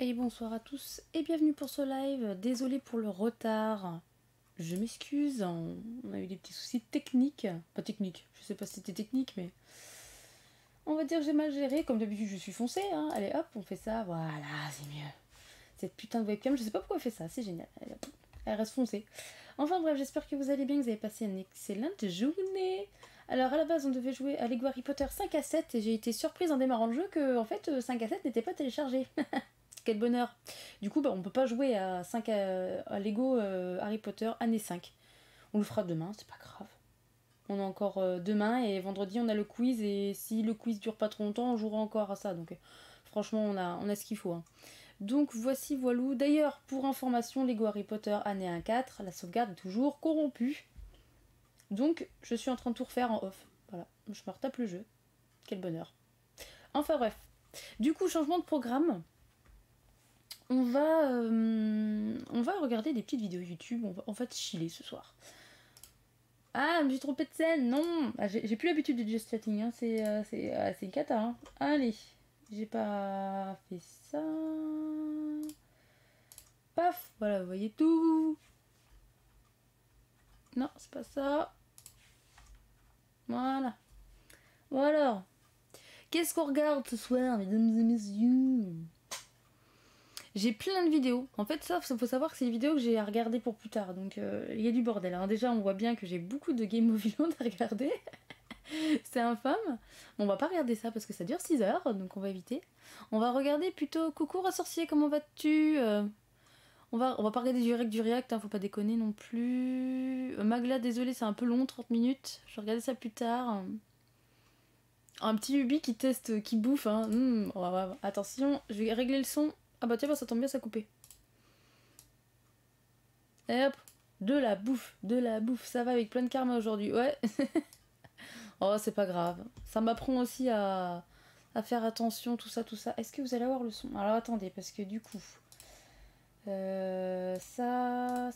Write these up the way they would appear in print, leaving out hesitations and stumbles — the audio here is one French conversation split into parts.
Et bonsoir à tous et bienvenue pour ce live. Désolée pour le retard. Je m'excuse, on a eu des petits soucis techniques. Pas techniques, je sais pas si c'était technique, mais on va dire que j'ai mal géré. Comme d'habitude, je suis foncée, hein. Allez hop, on fait ça. Voilà, c'est mieux. Cette putain de webcam, je sais pas pourquoi elle fait ça, c'est génial. Elle reste foncée. Enfin bref, j'espère que vous allez bien, que vous avez passé une excellente journée. Alors à la base, on devait jouer à Lego Harry Potter 5 à 7 et j'ai été surprise en démarrant le jeu que en fait 5 à 7 n'était pas téléchargé. Quel bonheur. Du coup, on peut pas jouer à Lego Harry Potter année 5. On le fera demain, c'est pas grave. On a encore demain et vendredi on a le quiz et si le quiz dure pas trop longtemps, on jouera encore à ça. Donc franchement, on a ce qu'il faut. Hein. Donc voici voilou. D'ailleurs, pour information, Lego Harry Potter année 1-4, la sauvegarde est toujours corrompue. Donc je suis en train de tout refaire en off. Voilà, je me retape le jeu. Quel bonheur. Enfin bref. Du coup, changement de programme. On va regarder des petites vidéos YouTube, on va chiller ce soir. Ah, je me suis trompée de scène, non. J'ai plus l'habitude de Just Chatting, hein. C'est une cata. Hein. Allez, j'ai pas fait ça. Paf, voilà, vous voyez tout. Non, c'est pas ça. Voilà. Bon alors, qu'est-ce qu'on regarde ce soir, mesdames et messieurs? J'ai plein de vidéos. En fait, ça, faut savoir que c'est des vidéos que j'ai à regarder pour plus tard. Donc, il y a du bordel. Alors, déjà, on voit bien que j'ai beaucoup de Game of Thrones à regarder. C'est infâme. Bon, on va pas regarder ça parce que ça dure 6 heures. Donc, on va éviter. On va regarder plutôt Coucou rat sorcier, comment vas-tu on va pas regarder du React, hein, faut pas déconner non plus. Magla, désolé, c'est un peu long, 30 minutes. Je vais regarder ça plus tard. Un petit Ubi qui teste, qui bouffe. Hein. Attention, je vais régler le son. Ah bah tiens, ça tombe bien, ça a coupé. Et hop, de la bouffe, ça va avec plein de karma aujourd'hui, ouais. Oh, c'est pas grave. Ça m'apprend aussi à faire attention, tout ça. Est-ce que vous allez avoir le son? Alors attendez, parce que du coup... ça...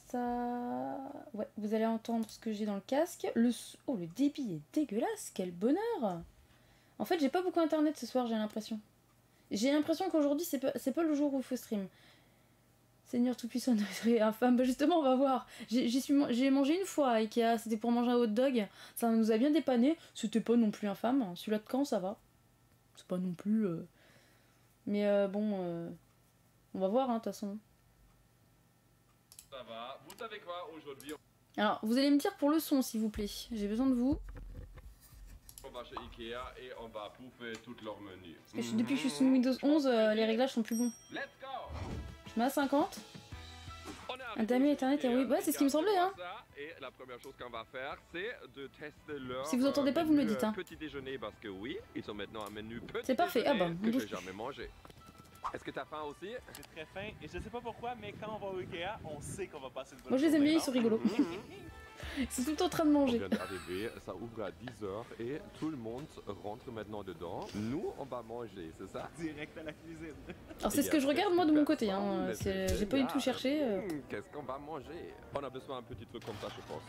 Ouais, vous allez entendre ce que j'ai dans le casque. Oh, le débit est dégueulasse, quel bonheur. En fait, j'ai pas beaucoup internet ce soir, j'ai l'impression. J'ai l'impression qu'aujourd'hui, c'est pas le jour où il faut stream. Seigneur tout-puissant, infâme. Bah justement, on va voir. J'ai mangé une fois à Ikea, c'était pour manger un hot dog. Ça nous a bien dépanné. C'était pas non plus infâme. Celui-là de Caen, ça va. C'est pas non plus... Mais bon, on va voir, hein, de toute façon. Ça va. Vous savez quoi, aujourd'hui... Alors, vous allez me dire pour le son, s'il vous plaît. J'ai besoin de vous. On va chez Ikea et on va bouffer toutes leurs menus. Parce que depuis que je suis sous Windows 11, les réglages sont plus bons. Let's go. Je mets à 50. Un damier Ethernet et oui, ouais, c'est ce qui me semblait, hein. Et la première chose qu'on va faire, c'est de tester leur si vous entendez pas, vous me le dites, hein. Petit déjeuner, parce que oui, ils ont maintenant un menu petit c'est parfait. Ah bah, que j'ai jamais mangé. Est-ce que t'as faim aussi? J'ai très faim et je sais pas pourquoi, mais quand on va au Ikea, on sait qu'on va passer une bonne moi je les aime bien, ils journée, sont rigolos. Ils sont tout le temps en train de On manger. vient d'arriver, ça ouvre à 10h et tout le monde rentre maintenant dedans. Nous, on va manger, c'est ça? Direct à la cuisine. Alors c'est ce que je regarde moi de mon côté, hein. J'ai pas du tout cherché. Qu'est-ce qu'on va manger? On a besoin d'un petit truc comme ça, je pense.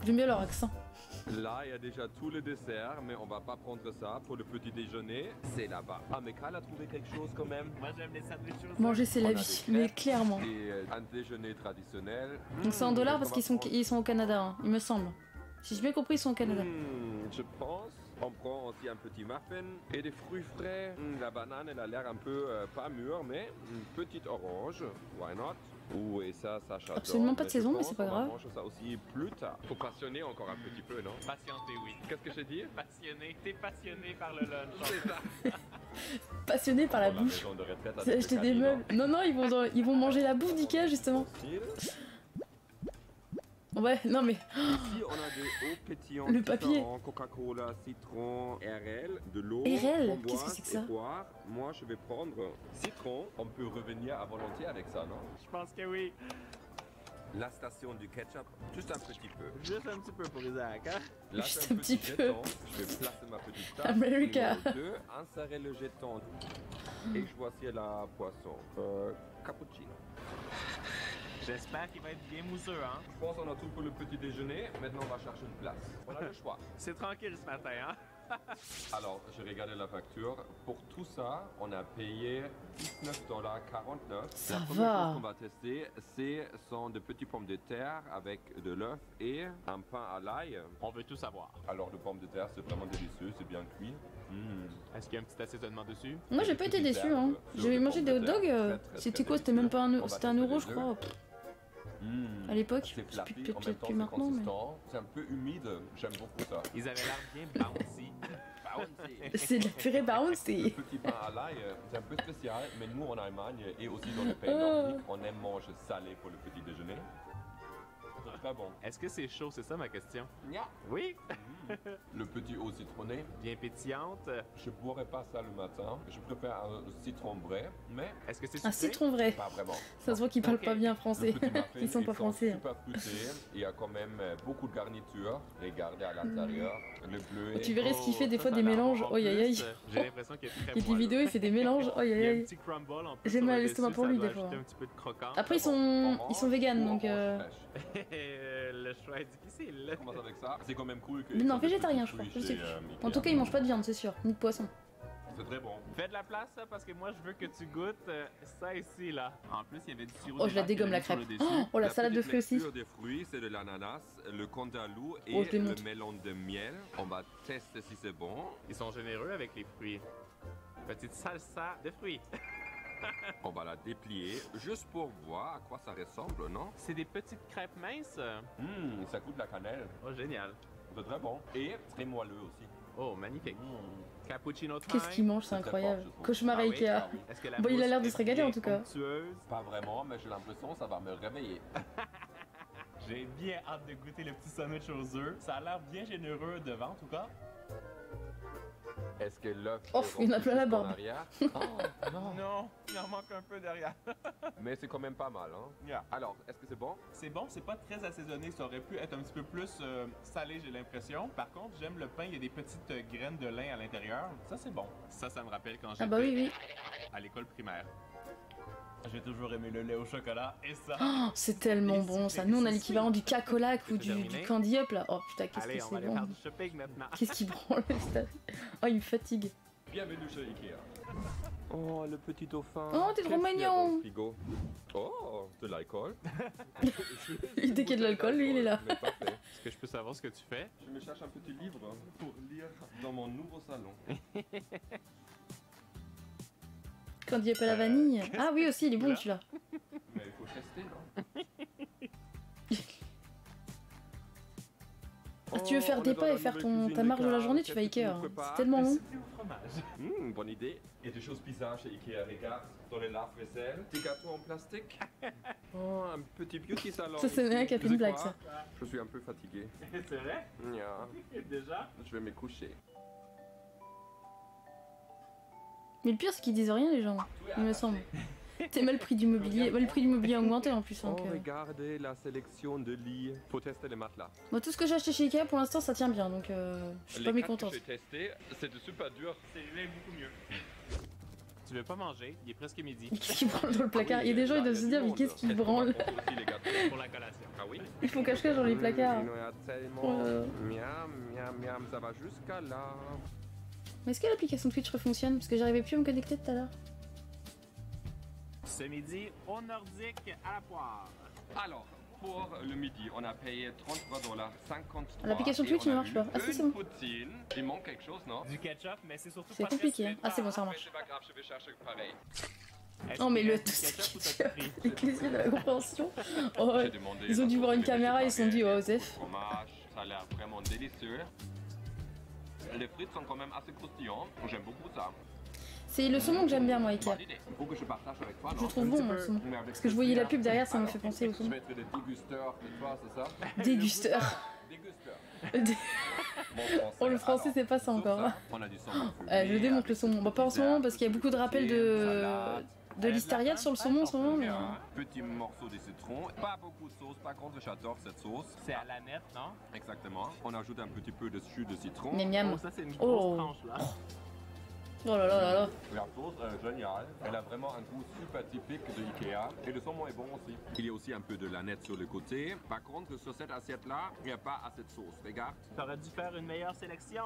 J'aime bien leur accent. Là, il y a déjà tout le dessert, mais on va pas prendre ça pour le petit déjeuner. C'est là-bas. Ah, mais Karl a trouvé quelque chose quand même. Moi j'aime les sandwichs aussi. Manger c'est la On a vie, des mais crêpes clairement. Et un déjeuner traditionnel. Donc c'est en dollars parce Qu'est-ce qu'on qu'ils sont au Canada, hein, il me semble. Si j'ai bien compris, ils sont au Canada. Je pense. On prend aussi un petit muffin et des fruits frais. La banane, elle a l'air un peu pas mûre, mais une petite orange. Why not? Ouh, et ça j'adore. Absolument pas de saison, mais c'est pas grave. On mange ça aussi plus tard. Faut passionner encore un petit peu, non? Patienté, oui. Qu'est-ce que j'ai dit? Passionné. T'es passionné par le lunch. C'est ça. Passionné par la Dans bouffe. maison de retraite C'est avec acheter le des caddie, meubles. Non, ils vont manger la bouffe d'Ikea justement. Ouais, non mais. Ici, on a des eaux pétillantes. Le papier. Coca-Cola, citron, RL, de l'eau. RL, qu'est-ce que c'est que ça? Poire. Moi, je vais prendre citron. On peut revenir à volonté avec ça, non? Je pense que oui. La station du ketchup, juste un petit peu. Juste un petit peu pour Isaac, hein? Là, Juste c'est un petit peu. jeton. Je vais placer ma petite tasse. America. Numéro 2, insérer le jeton. Et voici la poisson. Cappuccino. J'espère qu'il va être bien mousseux, hein? Je pense qu'on a tout pour le petit déjeuner. Maintenant, on va chercher une place. On a le choix. C'est tranquille ce matin, hein? Alors, j'ai regardé la facture. Pour tout ça, on a payé 19,49 $. Ça La première va. chose qu'on va tester, sont de petites pommes de terre avec de l'œuf et un pain à l'ail. On veut tout savoir. Alors, les pommes de terre, c'est vraiment délicieux, c'est bien cuit. Est-ce qu'il y a un petit assaisonnement dessus? Moi j'ai pas été déçu hein. J'avais mangé des hot dogs, c'était quoi? C'était même pas un euro, c'était 1 euro je crois. À l'époque, C'est c'est fluffy, en même peut-être temps plus c'est maintenant mais... consistant, c'est un peu humide, j'aime beaucoup ça. Ils avaient l'air bien bouncy. C'est de la purée Le bouncy. petit pain à l'ail, c'est un peu spécial, mais nous en Allemagne et aussi dans les pays nordiques, on aime manger salé pour le petit déjeuner. C'est très bon. Est-ce que c'est chaud? C'est ça ma question. Nya. Oui. Le petit eau citronné, Bien pétillante. je boirais pas ça le matin. Je préfère un citron vrai, mais Est-ce que c'est Un sucré? citron vrai. pas vraiment. Ça se voit qu'ils parlent Ok. pas bien Le français. petit muffin, Ils sont pas français. super fruités. Il y a quand même beaucoup de garnitures. Regardez à l'intérieur, le bleu. Tu verrais ce qu'il fait des ça, fois ça des a l'air mélanges. bon. En Aïe aïe aïe. plus, J'ai l'impression qu'il est très Il y a des moelleux. vidéos, il fait des mélanges. Aïe Il y aïe a un aïe. petit crumble en plus. J'ai sur mal à le l'estomac dessus, pour ça lui, doit des fois. ajouter un petit peu de croquant. Après ils Orange sont véganes ou donc orange fraîche. Le choix est difficile. On commence avec ça. C'est quand même cool que. Mais non, végétarien, je crois, je sais plus. En tout cas, ils mangent pas de viande, c'est sûr, ni de poisson. C'est très bon. Fais de la place ça, parce que moi je veux que tu goûtes ça ici là. En plus il y avait du sirop Oh, je la d'érable dégomme la qu'il y avait crêpe. mis sur le dessus. Oh, la salade de petite fruits aussi. mixture des fruits, c'est de l'ananas, le cantaloupe et Oh, je les le montre. melon de miel. On va tester si c'est bon. Ils sont généreux avec les fruits. Petite salsa de fruits. On va la déplier juste pour voir à quoi ça ressemble, non? C'est des petites crêpes minces. Ça goûte la cannelle. Oh génial. C'est très bon. Et très moelleux aussi. Oh magnifique. Cappuccino time. Qu'est-ce qu'ils mangent, c'est C'est très incroyable. fort, je trouve. Cauchemar Ah oui, Ikea. Ah oui. Est-ce que la Bon, il a mousse l'air de est se régaler, bien en tout cas. onctueuse? Pas vraiment, mais j'ai l'impression que ça va me réveiller. J'ai bien hâte de goûter le petit sandwich aux œufs. Ça a l'air bien généreux devant en tout cas. Est-ce que l'œuf Oh, est il m'a rempli plein la jusqu'en barbe. arrière? Oh, non. Non, il en manque un peu derrière. Mais c'est quand même pas mal, hein? Yeah. Alors, est-ce que c'est bon? C'est bon, c'est pas très assaisonné. Ça aurait pu être un petit peu plus salé, j'ai l'impression. Par contre, j'aime le pain. Il y a des petites graines de lin à l'intérieur. Ça, c'est bon. Ça me rappelle quand j'étais Ah bah oui, oui. à l'école primaire. J'ai toujours aimé le lait au chocolat et ça. Oh, c'est tellement bon ça. Nous on a l'équivalent du Cacolac ou du Candy Up là. Oh putain, qu'est-ce Allez, que on va c'est aller bon. faire du shopping maintenant. Qu'est-ce qui branle ça. Oh, il me fatigue. Bienvenue chez Ikea. Oh, le petit dauphin. Oh, t'es trop Qu'est-ce qu'il y a dans mignon. le frigo? Oh, de l'alcool. Dès qu'il y a de l'alcool, lui, il est là. Mais parfait. Est-ce que je peux savoir ce que tu fais? Je me cherche un petit livre pour lire dans mon nouveau salon. Candy Up à la vanille. Ah oui aussi, il est bon celui-là. Mais il faut tester, non? Ah, si tu veux faire Oh, des on est dans pas la et faire nouvelle ta cuisine marge de la Carl. journée, tu vas Qu'est-ce que Ikea. tu nous C'est prépares? tellement bon. C'est au fromage. Bonne idée. Il y a des choses bizarres chez Ikea, regarde. Dans les lave-vaisselle, des gâteaux en plastique. Oh, un petit beauty salon. Ça, c'est ici. bien qui a fait Tu sais une blague, quoi? ça. Je suis un peu fatigué. C'est vrai? Nya. Déjà? Je vais me coucher. Mais le pire, c'est qu'ils disent rien, les gens. Il me semble. C'est mal le prix du mobilier. Bah, le prix du mobilier a augmenté en plus. Oh, Donc, regardez la sélection de lits. Faut tester les matelas. Moi, tout ce que j'ai acheté chez Ikea pour l'instant, ça tient bien. Donc, je suis pas Les quatre mécontente. que j'ai testé, c'était super dur. C'est beaucoup mieux. Tu veux pas manger? Il est presque midi. Qu'est-ce qui branle dans le placard? Il y a des gens, ils doivent se dire, mais qu'est-ce qui branle? Pour la collation. Ah oui? Ils font cache-cache dans les placards. Il y en a tellement. Oh là là. Miam, miam, miam, ça va jusqu'à là. Mais est-ce que l'application Twitch refonctionne? Parce que j'arrivais plus à me connecter tout à l'heure. Ce midi, au nordique à la poire. Alors, pour le midi, on a payé 33,53 $. L'application Twitch ne marche pas. Ah si, c'est bon. Poutine. Il manque quelque chose, non? Du ketchup, mais c'est surtout C'est pas compliqué, très hein. Ah, c'est bon, ça Mais marche. c'est pas grave, je vais chercher pareil. Est-ce Non, mais qu'il y a le du tout ketchup ou ce t'as qui pris? avec les yeux de la compréhension. Oh, J'ai demandé ils ont la dû voir une sauce caméra, ils se sont dit, oh, végétarienne, Osef. fromage, ça a l'air vraiment délicieux. Les frites sont quand même assez croustillantes. J'aime beaucoup ça. C'est le saumon que j'aime bien, moi, Ikea. Bonne idée. Faut que je partage avec toi, non? Je trouve Un bon, petit moi, le peu. saumon. Mais avec Parce que je voyais la plaisir. pub derrière, ça me Alors, fait penser au Je saumon. vais être des dégusteurs de toi, c'est ça? Dégusteur. Dégusteurs. Oh, le français, c'est pas ça encore. hein. On a du saumon. Je démonte le saumon. Bah, pas en ce moment, parce qu'il y a beaucoup de rappels de l'hystériade sur le saumon en ce moment, mais... Petit morceau de citron. Pas beaucoup de sauce, par contre, j'adore cette sauce. C'est à la nette, non? Exactement. On ajoute un petit peu de jus de citron. Miam miam. Oh, ça, c'est une Oh. grosse tranche, là. Oh là là là là. La sauce est géniale. Elle a vraiment un goût super typique de Ikea. Et le saumon est bon aussi. Il y a aussi un peu de lanette sur le côté. Par contre, sur cette assiette-là, il n'y a pas assez de sauce. Regarde. T'aurais dû faire une meilleure sélection.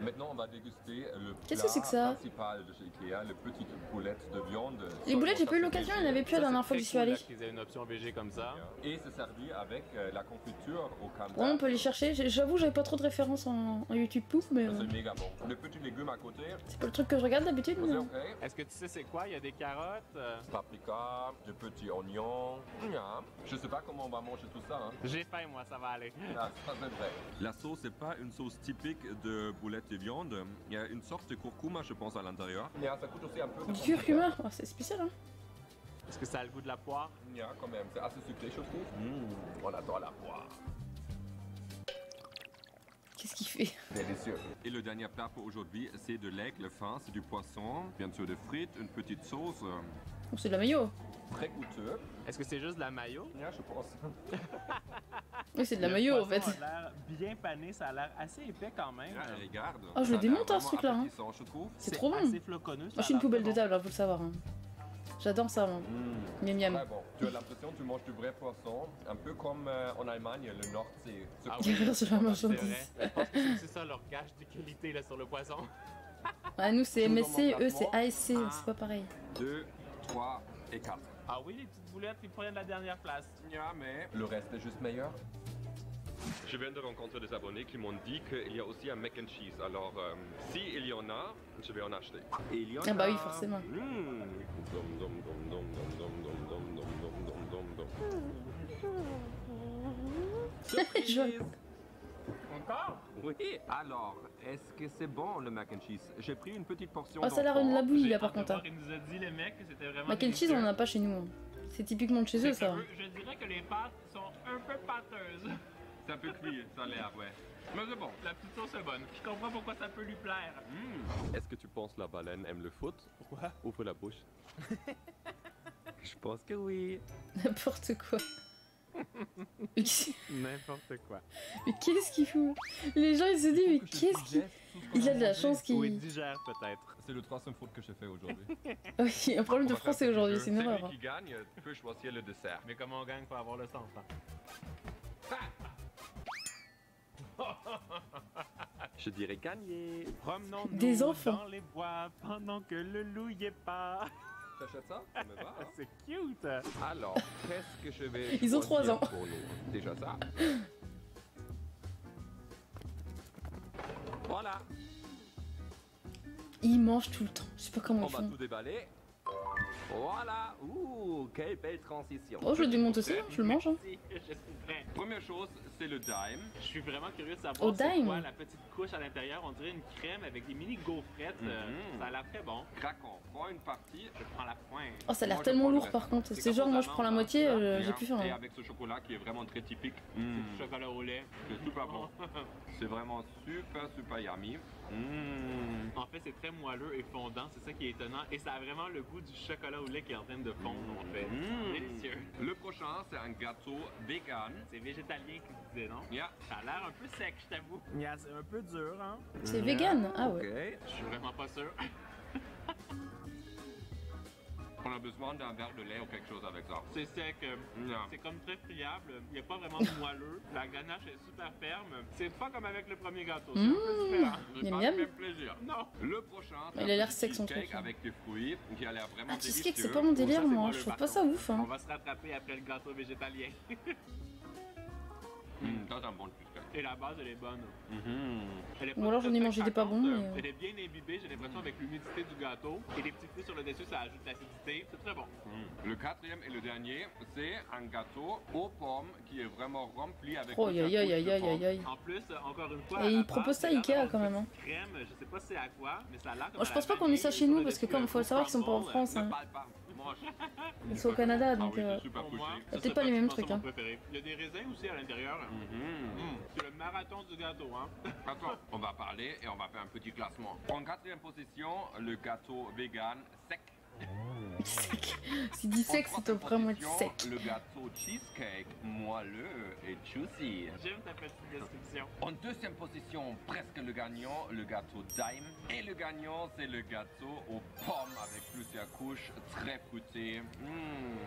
Maintenant, on va déguster le Qu'est-ce que c'est que ça? principal de chez Ikea, les petites boulettes de viande. Les boulettes, j'ai pas eu l'occasion, il n'y en avait plus la dernière fois que j'y suis allée. Qu'ils aient une option végé comme ça. Et c'est servi avec la confiture au camembert. Ouais, on peut les chercher. J'avoue, j'avais pas trop de références en YouTube pouf, mais C'est méga bon. Les petits légumes à côté, c'est pas le truc que je regarde d'habitude. c'est Mais... ok. Est-ce que tu sais c'est quoi? Il y a des carottes. Paprika, des petits oignons. Je sais pas comment on va manger tout ça. Hein. J'ai faim, moi, ça va aller. Ah, ça c'est vrai. La sauce n'est pas une sauce typique de boulettes de viande. Il y a une sorte de curcuma, je pense, à l'intérieur. Ça coûte aussi un peu. Du curcuma, oh, c'est spécial, hein. Est-ce que ça a le goût de la poire? Quand même, c'est assez sucré, je trouve. On adore la poire. Qu'est-ce qu'il fait? Délicieux. Et le dernier plat pour aujourd'hui, c'est de l'aigle fin, c'est du poisson, bien sûr des frites, une petite sauce. Oh, c'est de la mayo. Très goûteux. Est-ce que c'est juste de la mayo? Je pense. Oui, c'est de la Le mayo en fait. poisson a l'air bien pané, ça a l'air assez épais quand même. Regarde. Oh, je le démonte, hein, ce truc-là, hein. Appétissant, je trouve. C'est trop bon. assez floconneux. Moi, je suis une poubelle de table, hein, faut le savoir. Hein. J'adore ça, moi. Miam miam. Très bon. Tu as l'impression que tu manges du vrai poisson, un peu comme en Allemagne, le Nord, c'est... Ah oui, c'est la c'est marchandise. vrai. Je pense que c'est aussi ça leur gage de qualité là, sur le poisson. Ah, nous, c'est Tout dans MSC, mon eux, c'est classement. ASC, c'est pas pareil. 2, 3 et 4. Ah oui, les petites boulettes, ils prennent la dernière place. Mais le reste est juste meilleur. Je viens de rencontrer des abonnés qui m'ont dit qu'il y a aussi un mac and cheese. Alors, si il y en a, je vais en acheter. Et il y en Ah bah a. oui, forcément. Surprise. Encore? Oui. Alors, est-ce que c'est bon le mac and cheese? J'ai pris une petite portion. Oh, ça a l'air une labouille là par J'ai hâte contre. de Hein. voir, il nous a dit, les mecs, que c'était vraiment Mac and cheese, on en a pas chez nous. Hein. C'est typiquement de chez eux, ça. Je dirais que les pâtes sont un peu pâteuses. C'est un peu cuit, ça a l'air, ouais. Mais c'est bon. La petite sauce est bonne. Je comprends pourquoi ça peut lui plaire. Est-ce que tu penses la baleine aime le foot? Pourquoi? Ouvre la bouche. Je pense que oui. N'importe quoi. N'importe quoi. Mais qu'est-ce qu'il fout? Les gens, ils se disent, mais qu'est-ce qu'il... Il a de la chance Ou qu'il... il digère peut-être. C'est le troisième faute que j'ai fait aujourd'hui. Oui, il y a un problème de français aujourd'hui, c'est une erreur. Celui qui gagne peut choisir le dessert. Mais comment on gagne pour avoir le sens, hein? Je dirais gagner. Promenons-nous Des enfants. dans les bois pendant que le loup y est pas. T'achètes ça? Ça me va. C'est cute. Alors, qu'est-ce que je vais Ils ont choisir 3 ans. pour nous? Déjà ça. Voilà. Ils mangent tout le temps. Je sais pas comment On ils va font. tout déballer. Voilà. Ouh, quelle belle transition. Oh, je le démonte aussi, hein, je le mange. Hein. Si, je suis prêt. Première chose, c'est le dime. Je suis vraiment curieux de Au savoir c'est dime. quoi la petite couche à l'intérieur. On dirait une crème avec des mini gaufrettes. Ça a l'air très bon. Craquant. Prends une partie. Je prends la pointe. Oh, ça a l'air Moi, je tellement prends le lourd reste. par contre. C'est C'est comme genre, aux moi je prends la amandes, moitié, hein. j'ai plus faim. Et Hein. avec ce chocolat qui est vraiment très typique. C'est du chocolat au lait. C'est super bon. C'est vraiment super yummy. En fait, c'est très moelleux et fondant, c'est ça qui est étonnant. Et ça a vraiment le goût du chocolat au lait qui est en train de fondre, en fait. Délicieux. Le prochain, c'est un gâteau vegan. C'est végétalien qui se disait, non? Yeah. Ça a l'air un peu sec, je t'avoue. Yeah, c'est un peu dur, hein? C'est vegan. Ah ouais. Ok. Je suis vraiment pas sûr. On a besoin d'un verre de lait ou quelque chose avec ça. C'est sec, Yeah. c'est comme très friable, il n'y a pas vraiment de moelleux. La ganache est super ferme. C'est pas comme avec le premier gâteau, c'est un peu différent. C'est Miam, pas miam. le même plaisir. Non. Le prochain, c'est Il a un l'air petit sec, son cheesecake truc. avec des fruits qui a l'air vraiment Ah, délicieux. cheesecake, c'est pas mon délire, ça, c'est moi. moi Je le trouve pas bâton. ça ouf. On Hein. va se rattraper après le gâteau végétalien. Ça, c'est un bon cheesecake. Et la base, elle est bonne. Elle est Ou alors, très, j'en ai très mangé des pas craquante. bons, mais- Elle est bien imbibée, j'ai l'impression, avec l'humidité du gâteau. Et les petits fruits sur le dessus, ça ajoute l'acidité. C'est très bon. Le quatrième et le dernier, c'est un gâteau aux pommes qui est vraiment rempli avec Oh, toute aïe la aïe couche aïe de aïe pommes. aïe. En plus, encore une fois. Et à la ils base, proposent ça c'est l'air Ikea, d'avoir quand une même, hein. petite crème, je sais pas c'est à quoi, mais ça a l'air comme Moi, je à pense la pas qu'on ait ça vanille, chez sur nous le parce que dessus, comme un faut le beau savoir qu'ils sont pas en crumble. France. Ne Hein. parle pas, mange. Ils sont au Canada Ah donc. oui, c'est super Pour couché. moi, C'est ça peut-être pas serait les mêmes mon trucs, morceau hein. préféré. Il y a des raisins aussi à l'intérieur. C'est le marathon du gâteau, hein. Attends, on va parler et on va faire un petit classement. En quatrième position, le gâteau vegan sec. Sec. Si dit sec, c'est doit vraiment être sec. Le gâteau cheesecake, moelleux et juicy. J'aime ta petite description. En deuxième position, presque le gagnant, le gâteau Dime. Et le gagnant, c'est le gâteau aux pommes avec plusieurs couches, très fruité.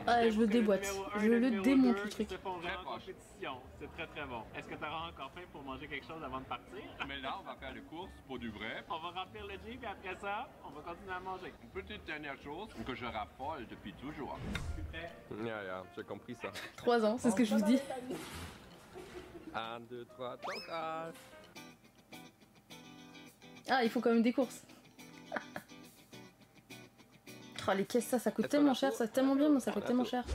Ah, je le déboîte. Je le démonte le truc. Ils se font Très en proche. compétition. C'est très très bon. Est-ce que tu auras encore faim pour manger quelque chose avant de partir? Mais là, on va faire les courses pour du vrai. On va remplir le Jeep et après ça, on va continuer à manger. Une petite dernière chose que je raffole depuis toujours. J'ai compris ça. 3 ans, c'est ce que je vous dis. 1, 2, 3, tankage. Ah, il faut quand même des courses. Oh, les caisses, ça coûte tellement cher, ça tellement bien, mais ça coûte tellement cher.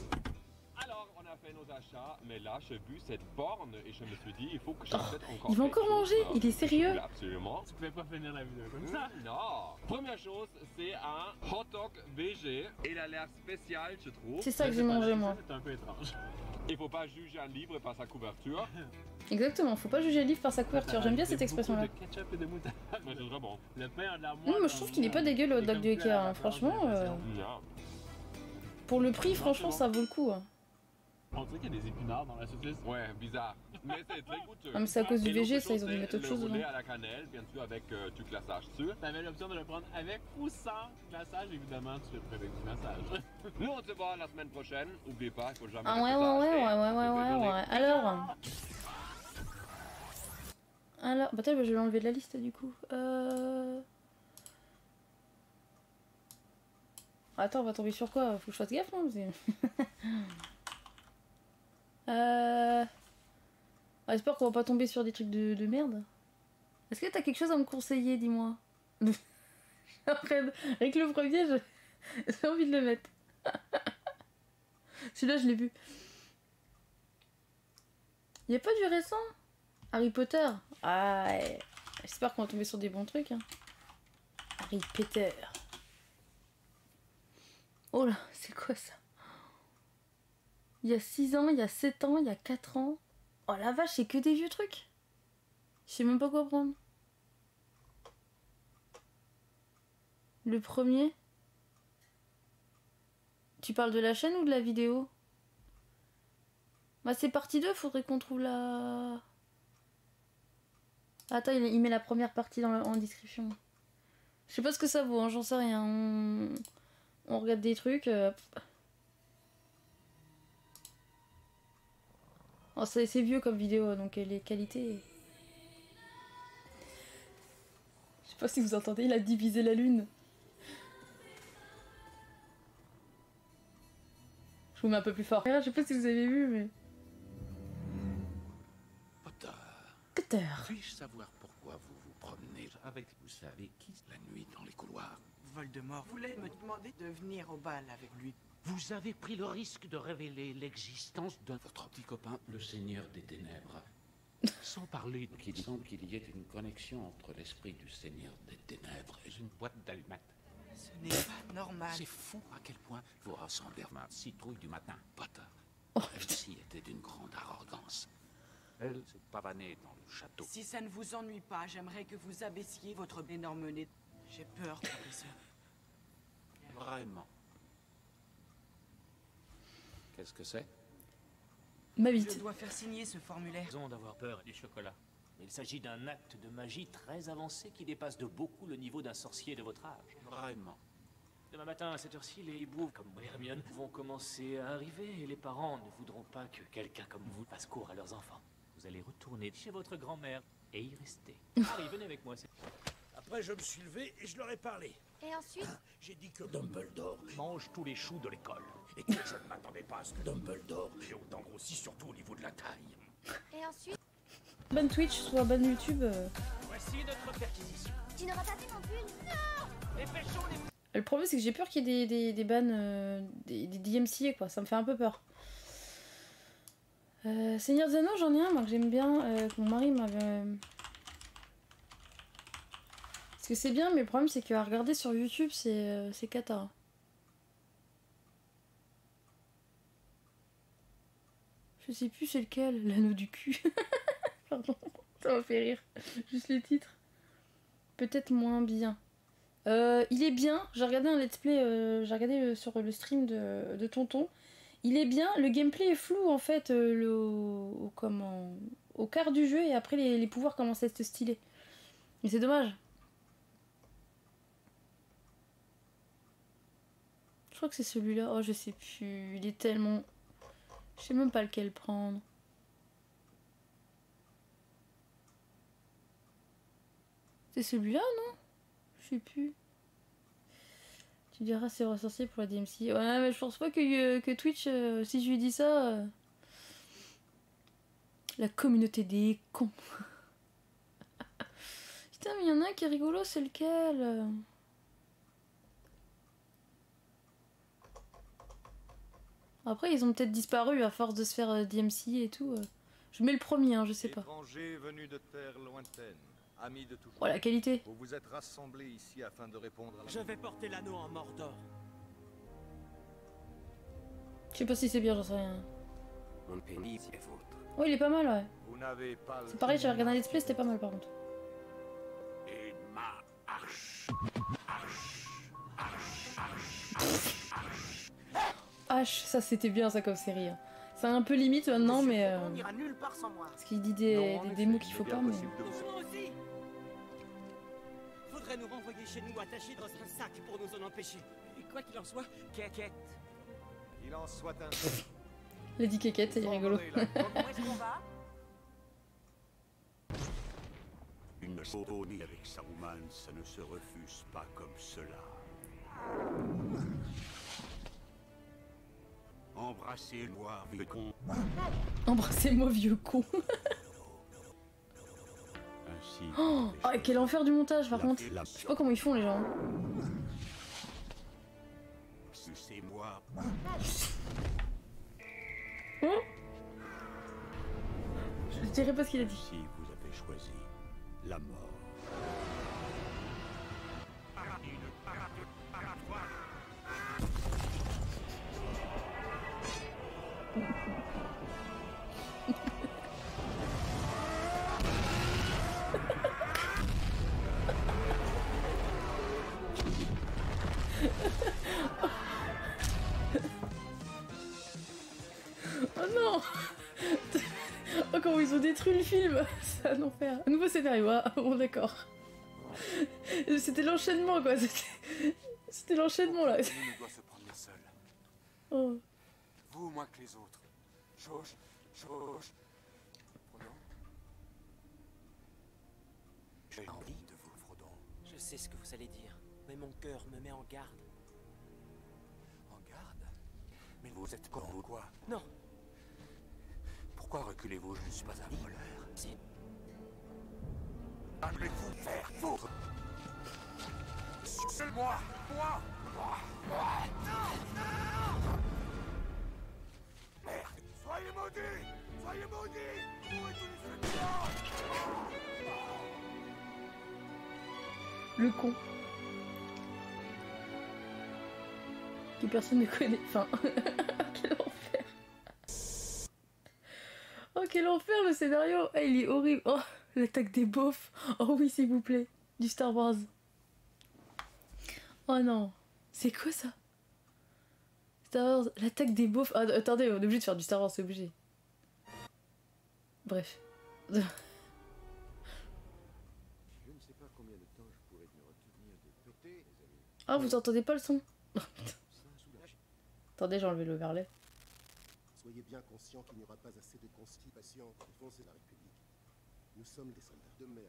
Alors, on a fait nos achats, mais là, j'ai vu cette borne et je me suis dit, il faut que j'achète encore. Il va encore quelque chose, manger, là. il est sérieux. Oui, absolument. Tu pouvais pas finir la vidéo comme ça. Non. Première chose, c'est un hot dog VG. Il a l'air spécial, je trouve. C'est ça que j'ai mangé, moi. C'est un peu étrange. Il faut pas juger un livre par sa couverture. Exactement, faut pas juger le livre par sa couverture. J'aime bien cette expression-là. Beaucoup de ketchup et de moutarde. Mais c'est très bon. Le pain a de la Non, mais je trouve qu'il est pas dégueu le hot dog du Ikea, hein. Franchement. Non. Pour le prix, franchement, ça vaut le coup. Hein. On dirait qu'il y a des épinards dans la saucisse. Ouais, bizarre. Mais c'est très goûteux. Ah, mais c'est à cause du Et VG, l'autre ça, ils ont chose, dû mettre autre c'est chose le roulé dedans. à la cannelle, bien sûr, avec du glaçage dessus. T'avais l'option de le prendre avec ou sans glaçage, évidemment, tu le prends avec du glaçage. Nous, on se voit la semaine prochaine. N'oubliez pas, il faut jamais. Ah ouais, ouais. Alors. Alors. Bah, attends, je vais l'enlever de la liste du coup. Attends, on va tomber sur quoi? Faut que je fasse gaffe, non? J'espère qu'on va pas tomber sur des trucs de merde. Est-ce que t'as quelque chose à me conseiller, dis-moi? Après, avec le premier, j'ai envie de le mettre. Celui-là, je l'ai vu. Y a pas du récent? Harry Potter? Ah, ouais. J'espère qu'on va tomber sur des bons trucs. Hein. Harry Potter. Oh là, c'est quoi ça? Il y a 6 ans, il y a 7 ans, il y a 4 ans. Oh la vache, c'est que des vieux trucs. Je sais même pas quoi prendre. Le premier? Tu parles de la chaîne ou de la vidéo? Bah c'est partie 2, faudrait qu'on trouve la... Attends, il met la première partie en description. Je sais pas ce que ça vaut, hein, j'en sais rien. On regarde des trucs. Oh, c'est vieux comme vidéo, donc les qualités... Je sais pas si vous entendez, il a divisé la lune. Je vous mets un peu plus fort. Je sais pas si vous avez vu, mais... Potter, Potter. puis-je savoir pourquoi vous vous promenez avec, vous savez qui, la nuit dans les couloirs? Voldemort voulait me demander de venir au bal avec lui. Vous avez pris le risque de révéler l'existence de votre petit copain, le Seigneur des Ténèbres. Sans parler qu'il semble qu'il y ait une connexion entre l'esprit du Seigneur des Ténèbres et une boîte d'allumettes. Ce n'est pas normal. C'est fou à quel point vous ressemblez à ma citrouille du matin, Potter. Oh, Celle-ci était d'une grande arrogance. Elle s'est pavanée dans le château. Si ça ne vous ennuie pas, j'aimerais que vous abaissiez votre énorme nez. J'ai peur, professeur. Vraiment. Qu'est-ce que c'est? Ma Je bite. dois faire signer ce formulaire. Raison d'avoir peur du chocolat. Il s'agit d'un acte de magie très avancé qui dépasse de beaucoup le niveau d'un sorcier de votre âge. Vraiment. Demain matin, à cette heure-ci, les hiboux comme Hermione vont commencer à arriver et les parents ne voudront pas que quelqu'un comme vous fasse court à leurs enfants. Vous allez retourner chez votre grand-mère et y rester. Harry, venez avec moi. Après, je me suis levé et je leur ai parlé. Et ensuite, J'ai dit que Dumbledore mange tous les choux de l'école. Et que je ne m'attendais pas à ce que Dumbledore ait autant grossi, surtout au niveau de la taille. et ensuite, Bonne Twitch, soit bonne YouTube. Voici notre perquisition. tu n'auras pas fait mon pull. Le problème, c'est que j'ai peur qu'il y ait des bans, des DMCA, quoi. Ça me fait un peu peur. Seigneur des Anneaux, j'en ai un, moi, que j'aime bien, que mon mari m'avait... Parce que c'est bien, mais le problème, c'est qu'à regarder sur YouTube, c'est cata. Je sais plus c'est lequel, l'anneau du cul. Pardon, ça m'a fait rire. Juste le titre. Peut-être moins bien. Il est bien. J'ai regardé un let's play, j'ai regardé sur le stream de Tonton. Il est bien. Le gameplay est flou en fait, au quart du jeu et après les pouvoirs commencent à être stylés. Mais c'est dommage. Je crois que c'est celui-là. Oh, je sais plus. Il est tellement... Je sais même pas lequel prendre. C'est celui-là, non? Je sais plus. Tu diras c'est recensé pour la DMC. Ouais, mais je pense pas que Twitch, si je lui dis ça... La communauté des cons. Putain, mais il y en a un qui est rigolo, c'est lequel? Après, ils ont peut-être disparu à force de se faire DMC et tout. Je mets le premier, hein, je sais pas. Étrangers venus de terres lointaines, amis de toujours. Oh, la qualité. Vous vous êtes rassemblés ici afin de répondre à la... Je vais porter l'anneau en Mordor. Je sais pas si c'est bien, j'en sais rien. Mon pénis est vôtre. Oh, il est pas mal, ouais. Vous n'avez pas le... C'est pareil, j'avais regardé un let's play, c'était pas mal par contre. Et ma arche. H, ça c'était bien ça comme série. Hein. C'est un peu limite maintenant, mais... On n'ira nulle part sans moi. Parce qu'il dit des mots qu'il faut pas, mais... Moi aussi. Faudrait nous renvoyer chez nous attachés dans un sac pour nous en empêcher. Et quoi qu'il en soit, Kékette. Il en soit un... Lady Kékette, c'est rigolo. Où est-ce qu'on va? Une sodonie avec Saruman, ça ne se refuse pas comme cela. Embrassez-moi, vieux con. Embrassez-moi, vieux con. Ainsi. Oh, quel enfer du montage par contre. Je sais pas comment ils font les gens. Sucez-moi. Oh, je dirais pas ce qu'il a dit. Si vous avez choisi la mort. Oh non. Oh comment ils ont détruit le film. C'est un enfer. Un nouveau scénario, ah bon d'accord. C'était l'enchaînement quoi, c'était l'enchaînement là. Aucun ne doit se prendre seul. Oh. Vous moins que les autres. Jauge. Frodon. J'ai envie de vous, Frodon. Je sais ce que vous allez dire, mais mon cœur me met en garde. En garde? Mais vous êtes quand vous quoi? Non. Pourquoi reculez-vous? Je ne suis pas un voleur. Si. Allez-vous faire foutre? C'est moi. Merde. Soyez maudits! Soyez maudits! Où est tout Le con. Que personne ne connaît. Enfin. Quel enfer. Oh quel enfer le scénario. Ah, il est horrible. Oh l'attaque des beaufs. Oh oui s'il vous plaît. Du Star Wars. Oh non. C'est quoi ça? Star Wars, l'attaque des beaufs. Ah, attendez, on est obligé de faire du Star Wars, c'est obligé. Bref. Je ne sais pas combien de temps je pourrais me retenir de péter, les amis. Ah, vous entendez pas le son? Oh, putain. Attendez, j'ai enlevé l'overlay. Soyez bien conscients qu'il n'y aura pas assez de constipation pour foncer la République. Nous sommes des soldats de merde.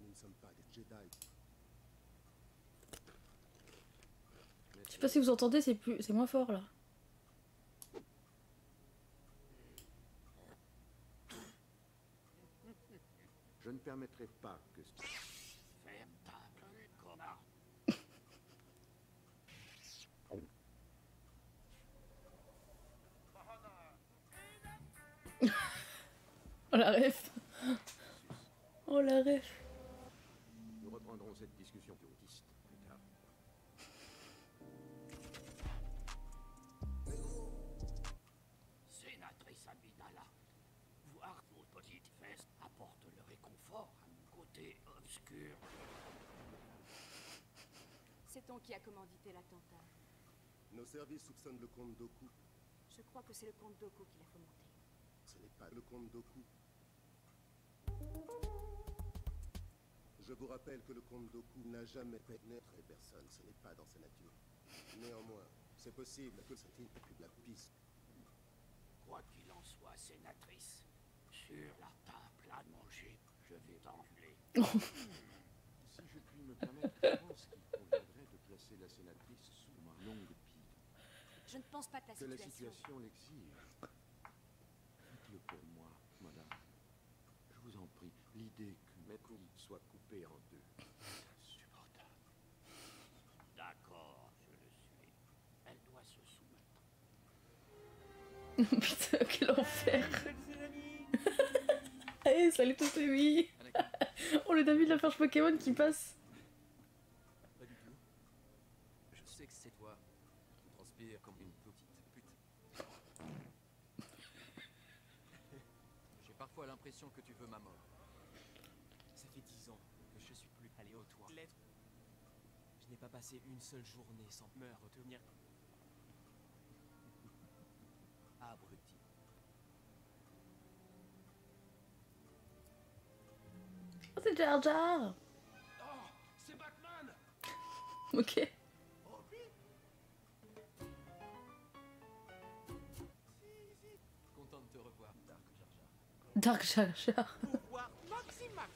Nous ne sommes pas des Jedi. Je sais pas si vous entendez, c'est moins fort là. Je ne permettrai pas que... Ferme ta gueule, connard. Oh la ref. Oh la ref. Nous reprendrons cette discussion autiste plus tard. Sénatrice Amidala, voir vos petites fesses apporte le réconfort à mon côté obscur. sait-on qui a commandité l'attentat? Nos services soupçonnent le comte Doku. Je crois que c'est le comte Doku qui l'a fomenté. Ce n'est pas le comte Doku. Je vous rappelle que le comte Doku n'a jamais pénétré personne. Ce n'est pas dans sa nature. Néanmoins, c'est possible que cette île ait pu la piste. Quoi qu'il en soit, sénatrice, sur la table à manger, je vais t'enculer. Si je puis me permettre, je pense qu'il conviendrait de placer la sénatrice sous ma longue pile. Je ne pense pas que Que la la situation... situation l'exige. Faites-le pour moi, madame. Je vous en prie, l'idée que mes couilles soient coupées en deux. Insupportable. D'accord, je le suis. Elle doit se soumettre. Putain, quel enfer. Allez, salut tous les amis. Oh, le David la perche Pokémon qui passe. Pas du tout. Je sais que c'est toi qui transpire comme une petite pute. J'ai parfois l'impression que tu veux ma mort. Ça fait 10 ans que je suis plus allé aux toilettes. Je n'ai pas passé une seule journée sans me retenir. Abruti. Oh, c'est Jar Jar. Oh, c'est Batman. Ok. Oh oui. Content de te revoir, Dark Jar Jar. Dark Jar Jar. Pouvoir maximax.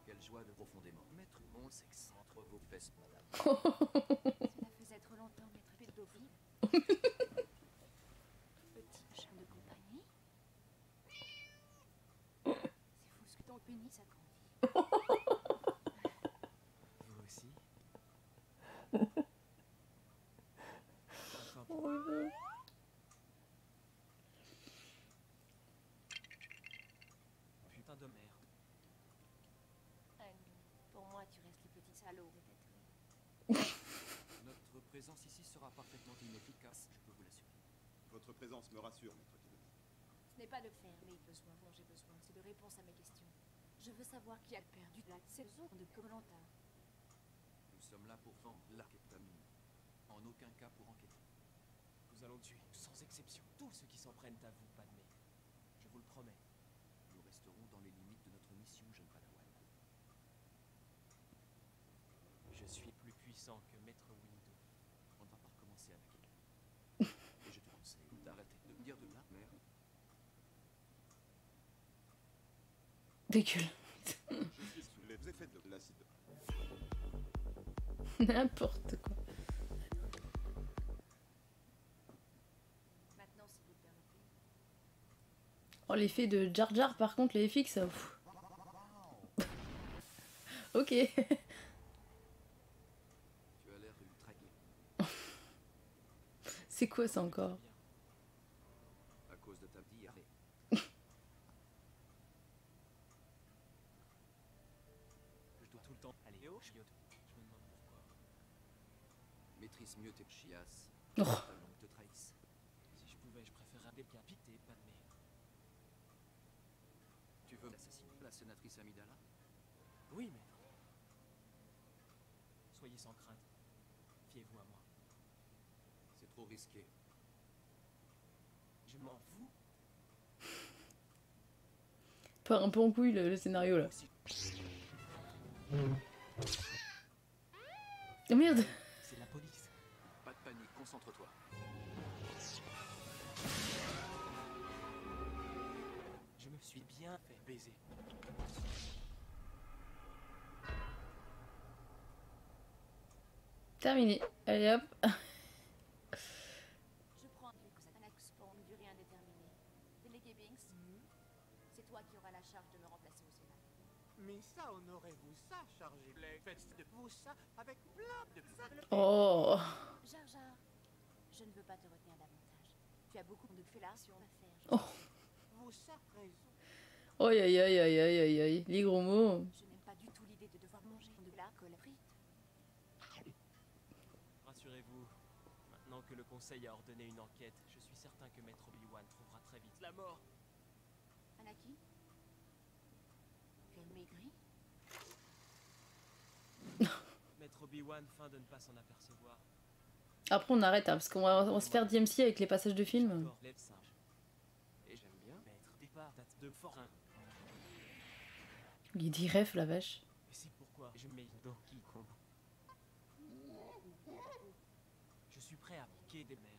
Quelle joie de profondément mettre mon sexe entre vos fesses, madame. Cela faisait trop longtemps, maître pédophile. Petit chat de compagnie. C'est fou ce que ton pénis a grandi. Vous aussi? Putain de merde. Pour moi, tu restes le petit salaud, peut-être. Notre présence ici sera parfaitement inefficace, je peux vous l'assurer. Votre présence me rassure, maître Kennedy. Ce n'est pas de faire mes besoins dont j'ai besoin, c'est de réponses à mes questions. Je veux savoir qui a perdu la saison de Koh-Lanta. Nous sommes là pour vendre la kétamine. En aucun cas pour enquêter. Nous allons tuer, sans exception, tous ceux qui s'en prennent à vous, Padmé. Je vous le promets. Nous resterons dans les limites de notre mission, jeune Padawan. Je suis plus puissant que Maître Windu. On ne va pas recommencer avec elle. Et je te conseille d'arrêter de me dire de la merde. Dégueule. Je suis sous les effets de l'acide. N'importe quoi. Maintenant, si vous le permettez. Oh, l'effet de Jar Jar, par contre, les FX, ça... pff. Ok. Tu as l'air ultra gay. C'est quoi ça encore? À cause de ta diarrhée. Je dois tout le temps aller au chiotte. Je me demande pourquoi. Maîtrise mieux tes chiasses. Oh. Ta langue te trahisse. Si je pouvais, je préférerais décapiter Padmé. Tu veux assassiner la sénatrice Amidala? Oui, maître. Soyez sans crainte. Fiez-vous à moi. C'est trop risqué. Je m'en fous. Part un peu en couille le scénario là. Oh merde. C'est la police. Pas de panique, concentre-toi. Je me suis bien fait baiser. Terminé. Allez hop. Je prends que ça n'a durée rien déterminé. Délégué Binks, c'est toi qui auras la charge de me remplacer au Sénat. Mais ça, honorez-vous ça, chargé les faites de vous ça avec plein de ça. Oh. Jar Jar, je ne veux pas te retenir davantage. Tu as beaucoup de fellations à faire. Oh. Vous ça raison. Oh aïe aïe aïe aïe aïe aïe aïe. Les gros mots. Je n'aime pas du tout l'idée de devoir manger de la colle frite. Rassurez-vous, maintenant que le Conseil a ordonné une enquête, je suis certain que Maître Obi-Wan trouvera très vite la mort. Anakin, Quel maigri. Maître Obi-Wan feint de ne pas s'en apercevoir. Après on arrête hein, parce qu'on va se faire DMC avec les passages de films. J'adore les singes. Et j'aime bien maître départ date de forain. Il dit ref la vache. Et c'est pourquoi je mets dans quiconque. Je suis prêt à piquer des mers.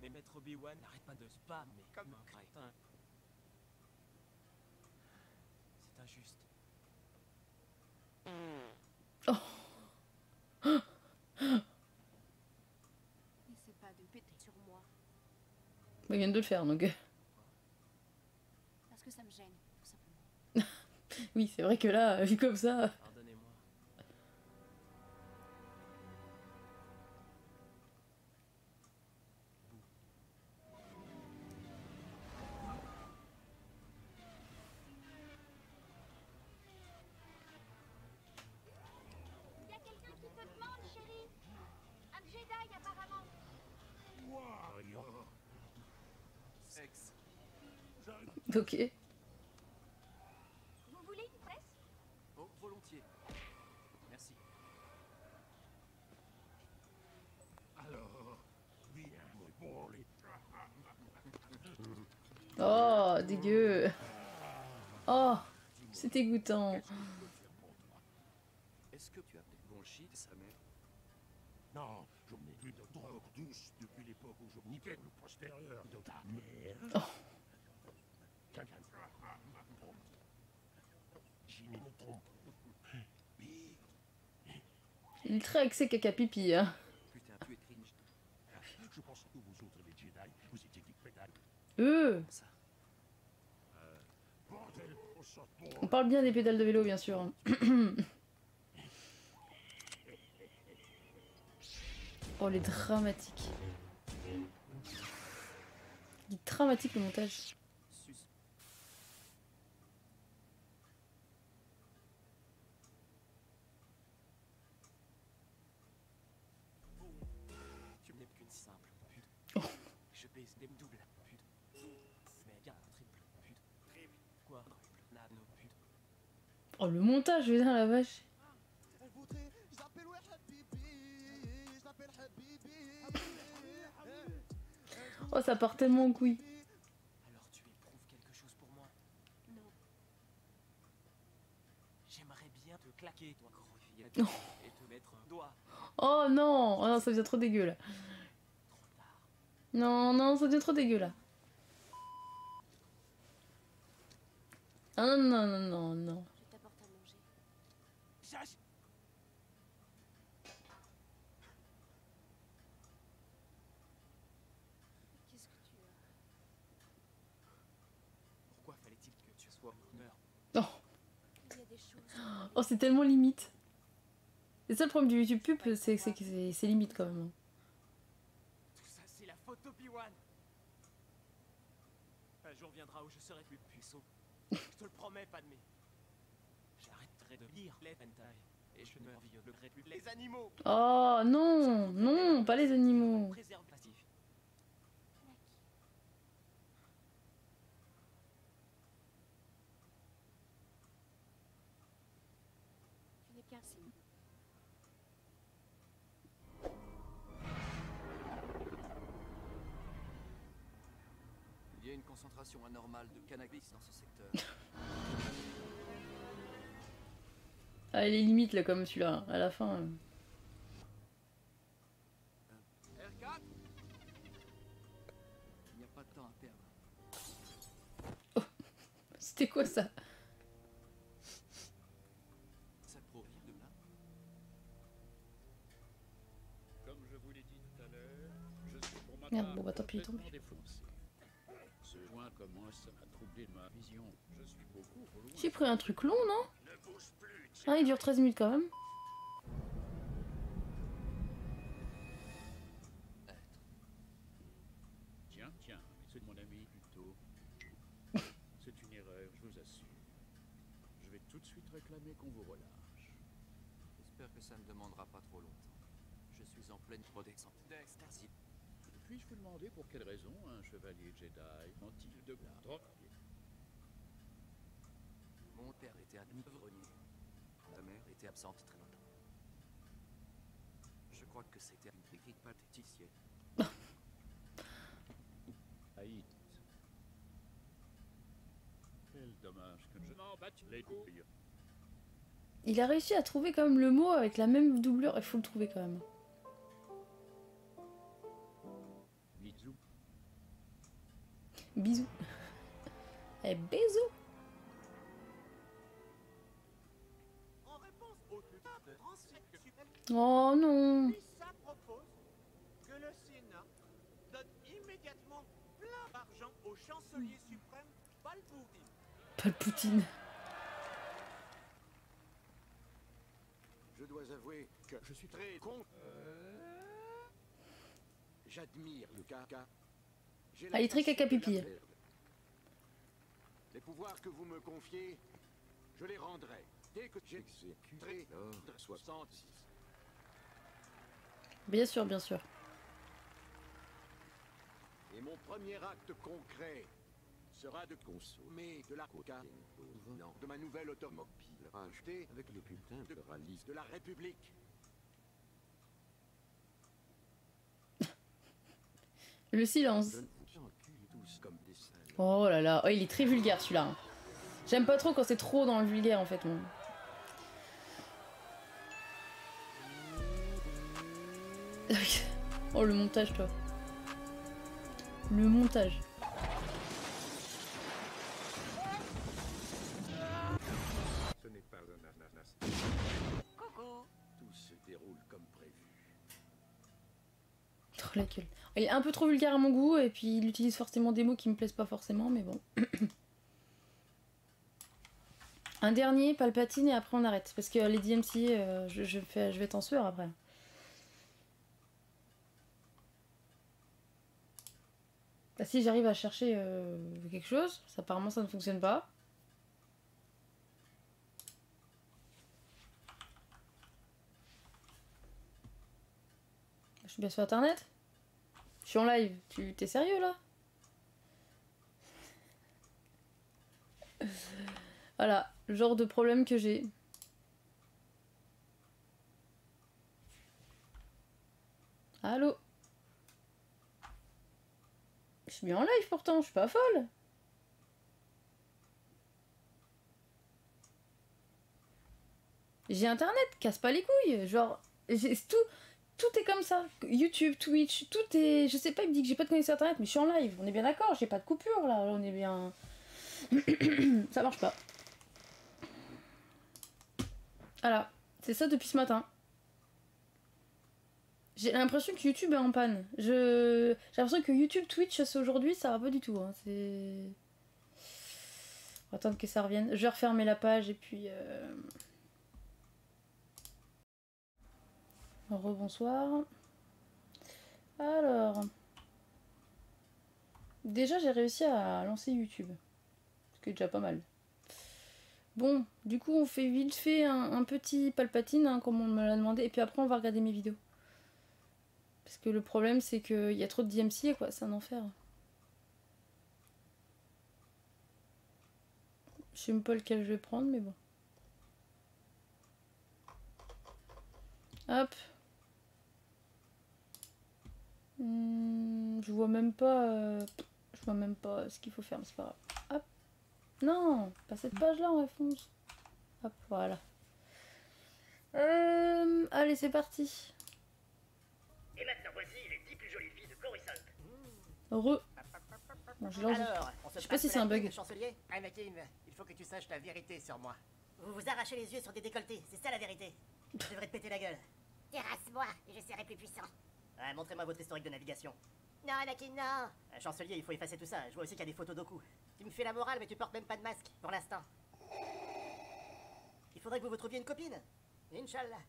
Mais Maître Obi-Wan n'arrête pas de spammer comme un crétin. C'est injuste. N'essaie pas de péter sur moi. Il vient de le faire donc. Parce que ça me gêne, tout simplement. Oui c'est vrai que là, vu comme ça. Pardonnez-moi. Il y a quelqu'un qui te demande, chérie. Un Jedi, apparemment. Sexe. Ok. Vous voulez une presse? Oh, volontiers. Merci. Alors, bien, mon bon les... Oh dégueu. Oh c'est dégoûtant. Est-ce que tu as des bons shit, sa mère? Non, je n'ai plus de drogue douce depuis l'époque où je niquais le postérieur de ta mère. Oh. Jimmy me trompe. Il est très axé caca pipi hein. Putain, tu es cringe. Je pense que vous autres les Jedi, vous étiez des pédales. Ça. Bordel, on sort pour... On parle bien des pédales de vélo bien sûr. Oh les dramatiques. Il est dramatique le montage. Sus. Tu n'es qu'une simple pute. Oh. Je baise des doubles putes. Mais gars, triple pute. Triple. Quoi? Nano pute. Oh le montage, putain la vache. Oh ça part tellement en couille. Alors tu éprouves quelque chose pour moi? Non. J'aimerais bien te claquer, toi, gros fillette, Oh. et te mettre un doigt. Oh non, oh non ça devient trop dégueu là. Trop tard. Non, non, ça devient trop dégueu là. Ah non, non, non, non. Je t'apporte à manger. Chache. Qu'est-ce que tu as? Pourquoi fallait-il que tu sois meurt? Oh, Il y a des choses. oh c'est tellement limite. C'est ça le problème du YouTube pub, c'est que c'est limite quand même. Tout ça, c'est la faute d'Obi-Wan. Un jour viendra où je serai plus puissant. Je te le promets, Padmé. J'arrêterai de lire les hentai et je ne violerai plus les animaux. Oh non, non, pas les animaux. Préservatif. Tu n'es qu'un signe. Il y a une concentration anormale de cannabis dans ce secteur. Ah il est limite là comme celui-là, à la fin. R4 Il n'y a pas de temps à perdre. C'était quoi ça? Ça provient de là. Comme je vous l'ai dit tout à l'heure, je suis pour ma Merde, part bon bah tant pis, tant complètement pis. défoncé. Ce joint commence à troubler ma vision. Je suis beaucoup trop loin. J'ai pris un truc long, non? Ne bouge plus, Ah il dure 13 minutes quand même. Tiens, tiens, c'est mon ami plutôt. C'est une erreur, je vous assure. Je vais tout de suite réclamer qu'on vous relâche. J'espère que ça ne demandera pas trop longtemps. Je suis en pleine protection d'extasie. Puis-je vous demander pour quelle raison un chevalier Jedi ment-il de drogue? Mon Mon père était un ivrogne. Ta mère était absente très longtemps. Je crois que c'était une petite pathéticienne. Haït. Quel dommage que je m'en batte les couilles. Il a réussi à trouver quand même le mot avec la même doublure. Il faut le trouver quand même. Bisous. Bisous. Eh, bisous. En réponse au tuteur de renseignement suprême, Oh non. ça propose que le Sénat donne immédiatement plein d'argent au chancelier suprême Palpatine. Palpatine. Je dois avouer que je suis très con. J'admire le caca. J'ai Ah, il est très caca pipi. Les pouvoirs que vous me confiez, je les rendrai dès que j'exécuterai l'ordre 66. Bien sûr, bien sûr. Et mon premier acte concret sera de consommer de la cocaïne provenant de ma nouvelle automobile achetée avec le putain de rallye de la République. Le silence. Je vous encule tous comme des salauds. Oh là là. Oh, il est très vulgaire celui-là. J'aime pas trop quand c'est trop dans le vulgaire en fait. Moi. Oh, le montage, toi. Le montage. Ce n'est pas un ananas. Coucou. Tout se déroule comme prévu. Oh, la gueule. Il est un peu trop vulgaire à mon goût et puis il utilise forcément des mots qui me plaisent pas forcément, mais bon. Un dernier, Palpatine, et après on arrête. Parce que les DMC, je vais être en sueur après. Bah, si j'arrive à chercher quelque chose, apparemment ça ne fonctionne pas. Je suis bien sur internet. Je suis en live. T'es sérieux là? Voilà, le genre de problème que j'ai. Allô? Je suis bien en live pourtant, je suis pas folle. J'ai internet, casse pas les couilles. Genre, tout est comme ça. YouTube, Twitch, tout est... Je sais pas, il me dit que j'ai pas de connexion internet, mais je suis en live. On est bien d'accord, j'ai pas de coupure là, on est bien... Ça marche pas. Voilà, c'est ça depuis ce matin. J'ai l'impression que YouTube est en panne. J'ai l'impression que YouTube, Twitch, aujourd'hui, ça va pas du tout. Hein. C'est... On va attendre que ça revienne. Je vais refermer la page et puis... Rebonsoir. Alors... Déjà, j'ai réussi à lancer YouTube. Ce qui est déjà pas mal. Bon, du coup, on fait vite fait un petit Palpatine, hein, comme on me l'a demandé. Et puis après, on va regarder mes vidéos. Parce que le problème, c'est qu'il y a trop de DMC, quoi. C'est un enfer. Je sais même pas lequel je vais prendre, mais bon. Hop. Je vois même pas... Je vois même pas ce qu'il faut faire, mais c'est pas grave. Hop. Non, pas cette page-là en réponse. Hop, voilà. Allez, c'est parti. Et maintenant, voici les 10 plus jolies filles de Coruscant. Heureux. Bon, je lance. Alors, on se Je sais pas si passe c'est un de la bug. vie, chancelier. Anakin, il faut que tu saches la vérité sur moi. Vous vous arrachez les yeux sur des décolletés, c'est ça la vérité. Je devrais te péter la gueule. Terrasse-moi et je serai plus puissant. Ouais, montrez-moi votre historique de navigation. Non, Anakin, non. Chancelier, il faut effacer tout ça. Je vois aussi qu'il y a des photos d'Oku. Tu me fais la morale, mais tu portes même pas de masque, pour l'instant. Il faudrait que vous vous trouviez une copine. Inch'Allah.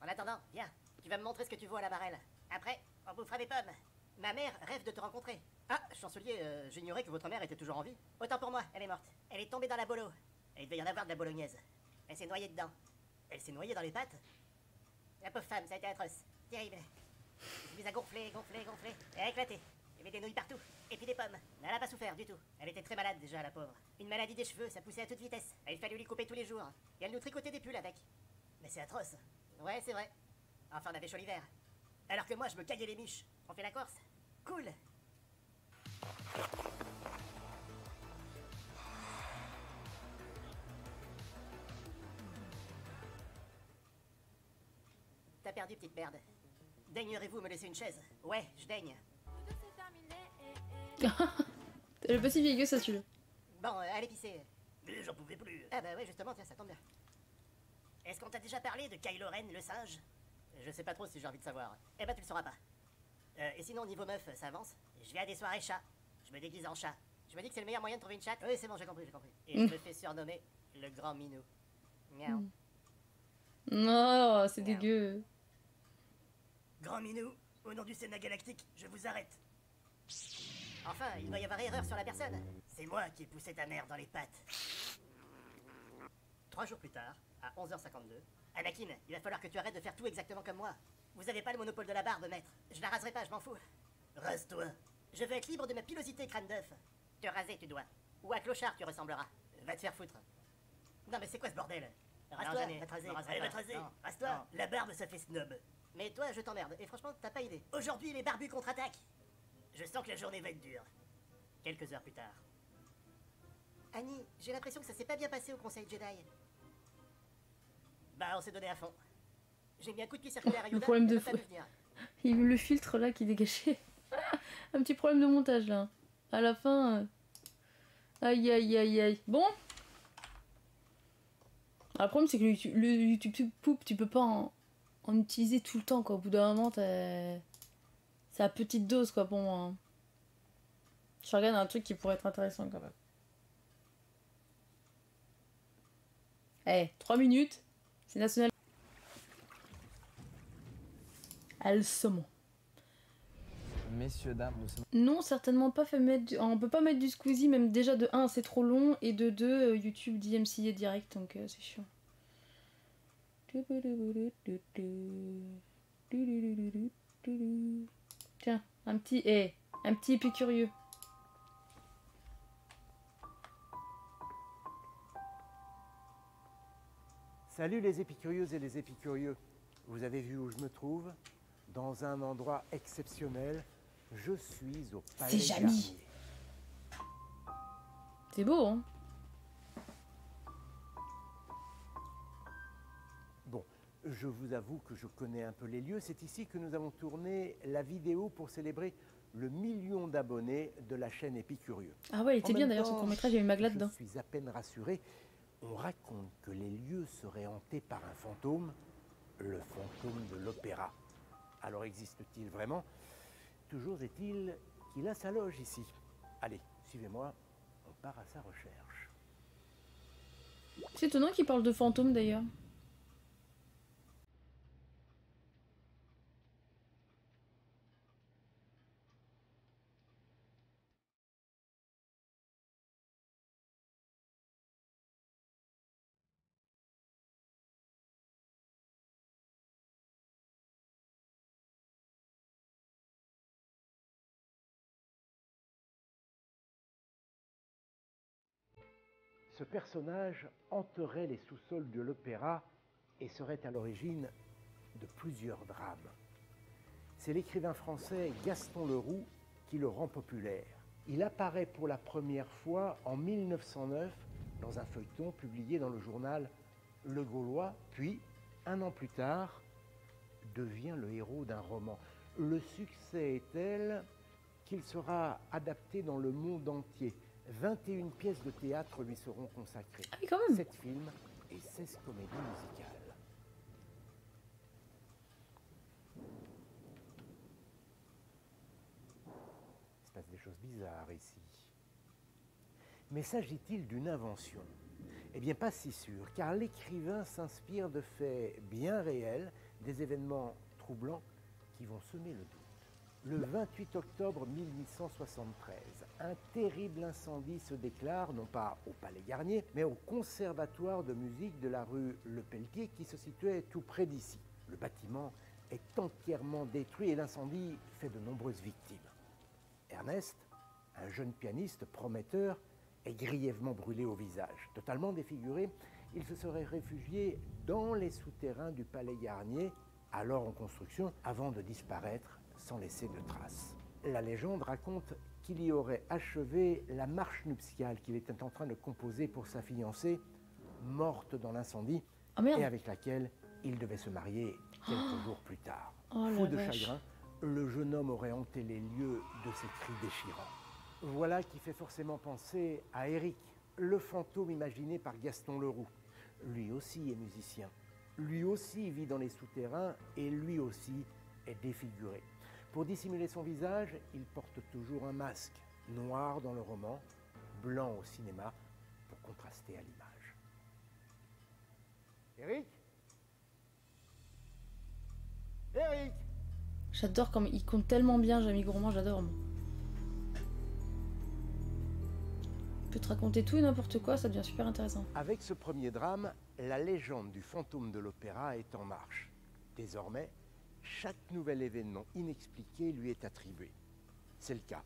En attendant, viens. Tu vas me montrer ce que tu vaux à la barrelle. Après, on bouffera des pommes. Ma mère rêve de te rencontrer. Ah, chancelier, j'ignorais que votre mère était toujours en vie. Autant pour moi, elle est morte. Elle est tombée dans la bolo. Et il devait y en avoir de la bolognaise. Elle s'est noyée dedans. Elle s'est noyée dans les pâtes? La pauvre femme, ça a été atroce. Terrible. Je suis à gonfler, gonfler, gonfler. Et à éclater. Il y avait des nouilles partout. Et puis des pommes. Elle a pas souffert du tout. Elle était très malade déjà, la pauvre. Une maladie des cheveux, ça poussait à toute vitesse. Et il fallait lui couper tous les jours. Et elle nous tricotait des pulls avec. Mais c'est atroce. Ouais, c'est vrai. Enfin, on avait chaud l'hiver. Alors que moi, je me caillais les miches. On fait la Corse. Cool. T'as perdu, petite merde. Daignerez-vous me laisser une chaise? Ouais, je daigne. Elle est pas si vieille que ça, celui-là. Bon, allez pisser. Mais j'en pouvais plus. Ah bah ouais, justement, tiens, ça tombe bien. Est-ce qu'on t'a déjà parlé de Kylo Ren, le singe? Je sais pas trop si j'ai envie de savoir. Eh ben, tu le sauras pas. Et sinon, niveau meuf, ça avance? Je vais à des soirées chats. Je me déguise en chat. Je me dis que c'est le meilleur moyen de trouver une chatte. Oui, c'est bon, j'ai compris, j'ai compris. Et je me fais surnommer le grand minou. Miaou. Non, c'est dégueu. Grand minou, au nom du Sénat galactique, je vous arrête. Enfin, il doit y avoir erreur sur la personne. C'est moi qui ai poussé ta mère dans les pattes. 3 jours plus tard, à 11h52, Anakin, il va falloir que tu arrêtes de faire tout exactement comme moi. Vous avez pas le monopole de la barbe, maître. Je la raserai pas, je m'en fous. Rase-toi. Je veux être libre de ma pilosité, crâne d'œuf. Te raser, tu dois. Ou à clochard, tu ressembleras. Va te faire foutre. Non, mais c'est quoi ce bordel? Rase-toi, va te raser. Allez, va te raser. Rase-toi. La barbe, ça fait snob. Mais toi, je t'emmerde. Et franchement, t'as pas idée. Aujourd'hui, les barbus contre-attaquent. Je sens que la journée va être dure. Quelques heures plus tard. Annie, j'ai l'impression que ça s'est pas bien passé au Conseil Jedi. Bah, on s'est donné à fond. J'ai mis un coup de pied circulaire à Yoda. Le problème de fou. Il y a eu le filtre là qui dégageait. Un petit problème de montage là. À la fin. Aïe aïe aïe aïe. Bon. Le problème c'est que le YouTube Poop, tu peux pas en utiliser tout le temps quoi. Au bout d'un moment, c'est à petite dose quoi pour moi. Hein. Je regarde un truc qui pourrait être intéressant quand même. Eh, 3 minutes. C'est national. Elle saumon. Messieurs, dames, nous sommes... Non, certainement pas fait mettre on peut pas mettre du Squeezie, même déjà de 1 c'est trop long, et de 2 YouTube DMCA direct, donc c'est chiant. Tiens, un petit épicurieux. Salut les épicurieuses et les épicurieux. Vous avez vu où je me trouve? Dans un endroit exceptionnel. Je suis au Palais Garnier. C'est beau, hein? Bon, je vous avoue que je connais un peu les lieux. C'est ici que nous avons tourné la vidéo pour célébrer le 1 million d'abonnés de la chaîne Épicurieux. Ah ouais, il était bien d'ailleurs, ce court-métrage, il y a eu Magla dedans. Je suis à peine rassuré. On raconte que les lieux seraient hantés par un fantôme, le fantôme de l'opéra. Alors existe-t-il vraiment? Toujours est-il qu'il a sa loge ici. Allez, suivez-moi, on part à sa recherche. C'est étonnant qu'il parle de fantômes d'ailleurs. Ce personnage hanterait les sous-sols de l'opéra et serait à l'origine de plusieurs drames. C'est l'écrivain français Gaston Leroux qui le rend populaire. Il apparaît pour la première fois en 1909 dans un feuilleton publié dans le journal Le Gaulois, puis, 1 an plus tard, devient le héros d'un roman. Le succès est tel qu'il sera adapté dans le monde entier. 21 pièces de théâtre lui seront consacrées. Ah oui, quand même. 7 films et 16 comédies musicales. Il se passe des choses bizarres ici. Mais s'agit-il d'une invention? Eh bien, pas si sûr, car l'écrivain s'inspire de faits bien réels, des événements troublants qui vont semer le doute. Le 28 octobre 1873, un terrible incendie se déclare, non pas au Palais Garnier, mais au Conservatoire de musique de la rue Le Pelletier, qui se situait tout près d'ici. Le bâtiment est entièrement détruit et l'incendie fait de nombreuses victimes. Ernest, un jeune pianiste prometteur, est grièvement brûlé au visage. Totalement défiguré, il se serait réfugié dans les souterrains du palais Garnier, alors en construction, avant de disparaître sans laisser de traces. La légende raconte qu'il y aurait achevé la marche nuptiale qu'il était en train de composer pour sa fiancée, morte dans l'incendie, et avec laquelle il devait se marier quelques jours plus tard. Fou de chagrin, le jeune homme aurait hanté les lieux de ses cris déchirants. Voilà qui fait forcément penser à Eric, le fantôme imaginé par Gaston Leroux. Lui aussi est musicien, lui aussi vit dans les souterrains et lui aussi est défiguré. Pour dissimuler son visage, il porte toujours un masque, noir dans le roman, blanc au cinéma, pour contraster à l'image. Eric ? Eric ? J'adore comme il compte tellement bien, Jamie Gourmand, j'adore. Il peut te raconter tout et n'importe quoi, ça devient super intéressant. Avec ce premier drame, la légende du fantôme de l'opéra est en marche. Désormais, chaque nouvel événement inexpliqué lui est attribué. C'est le cas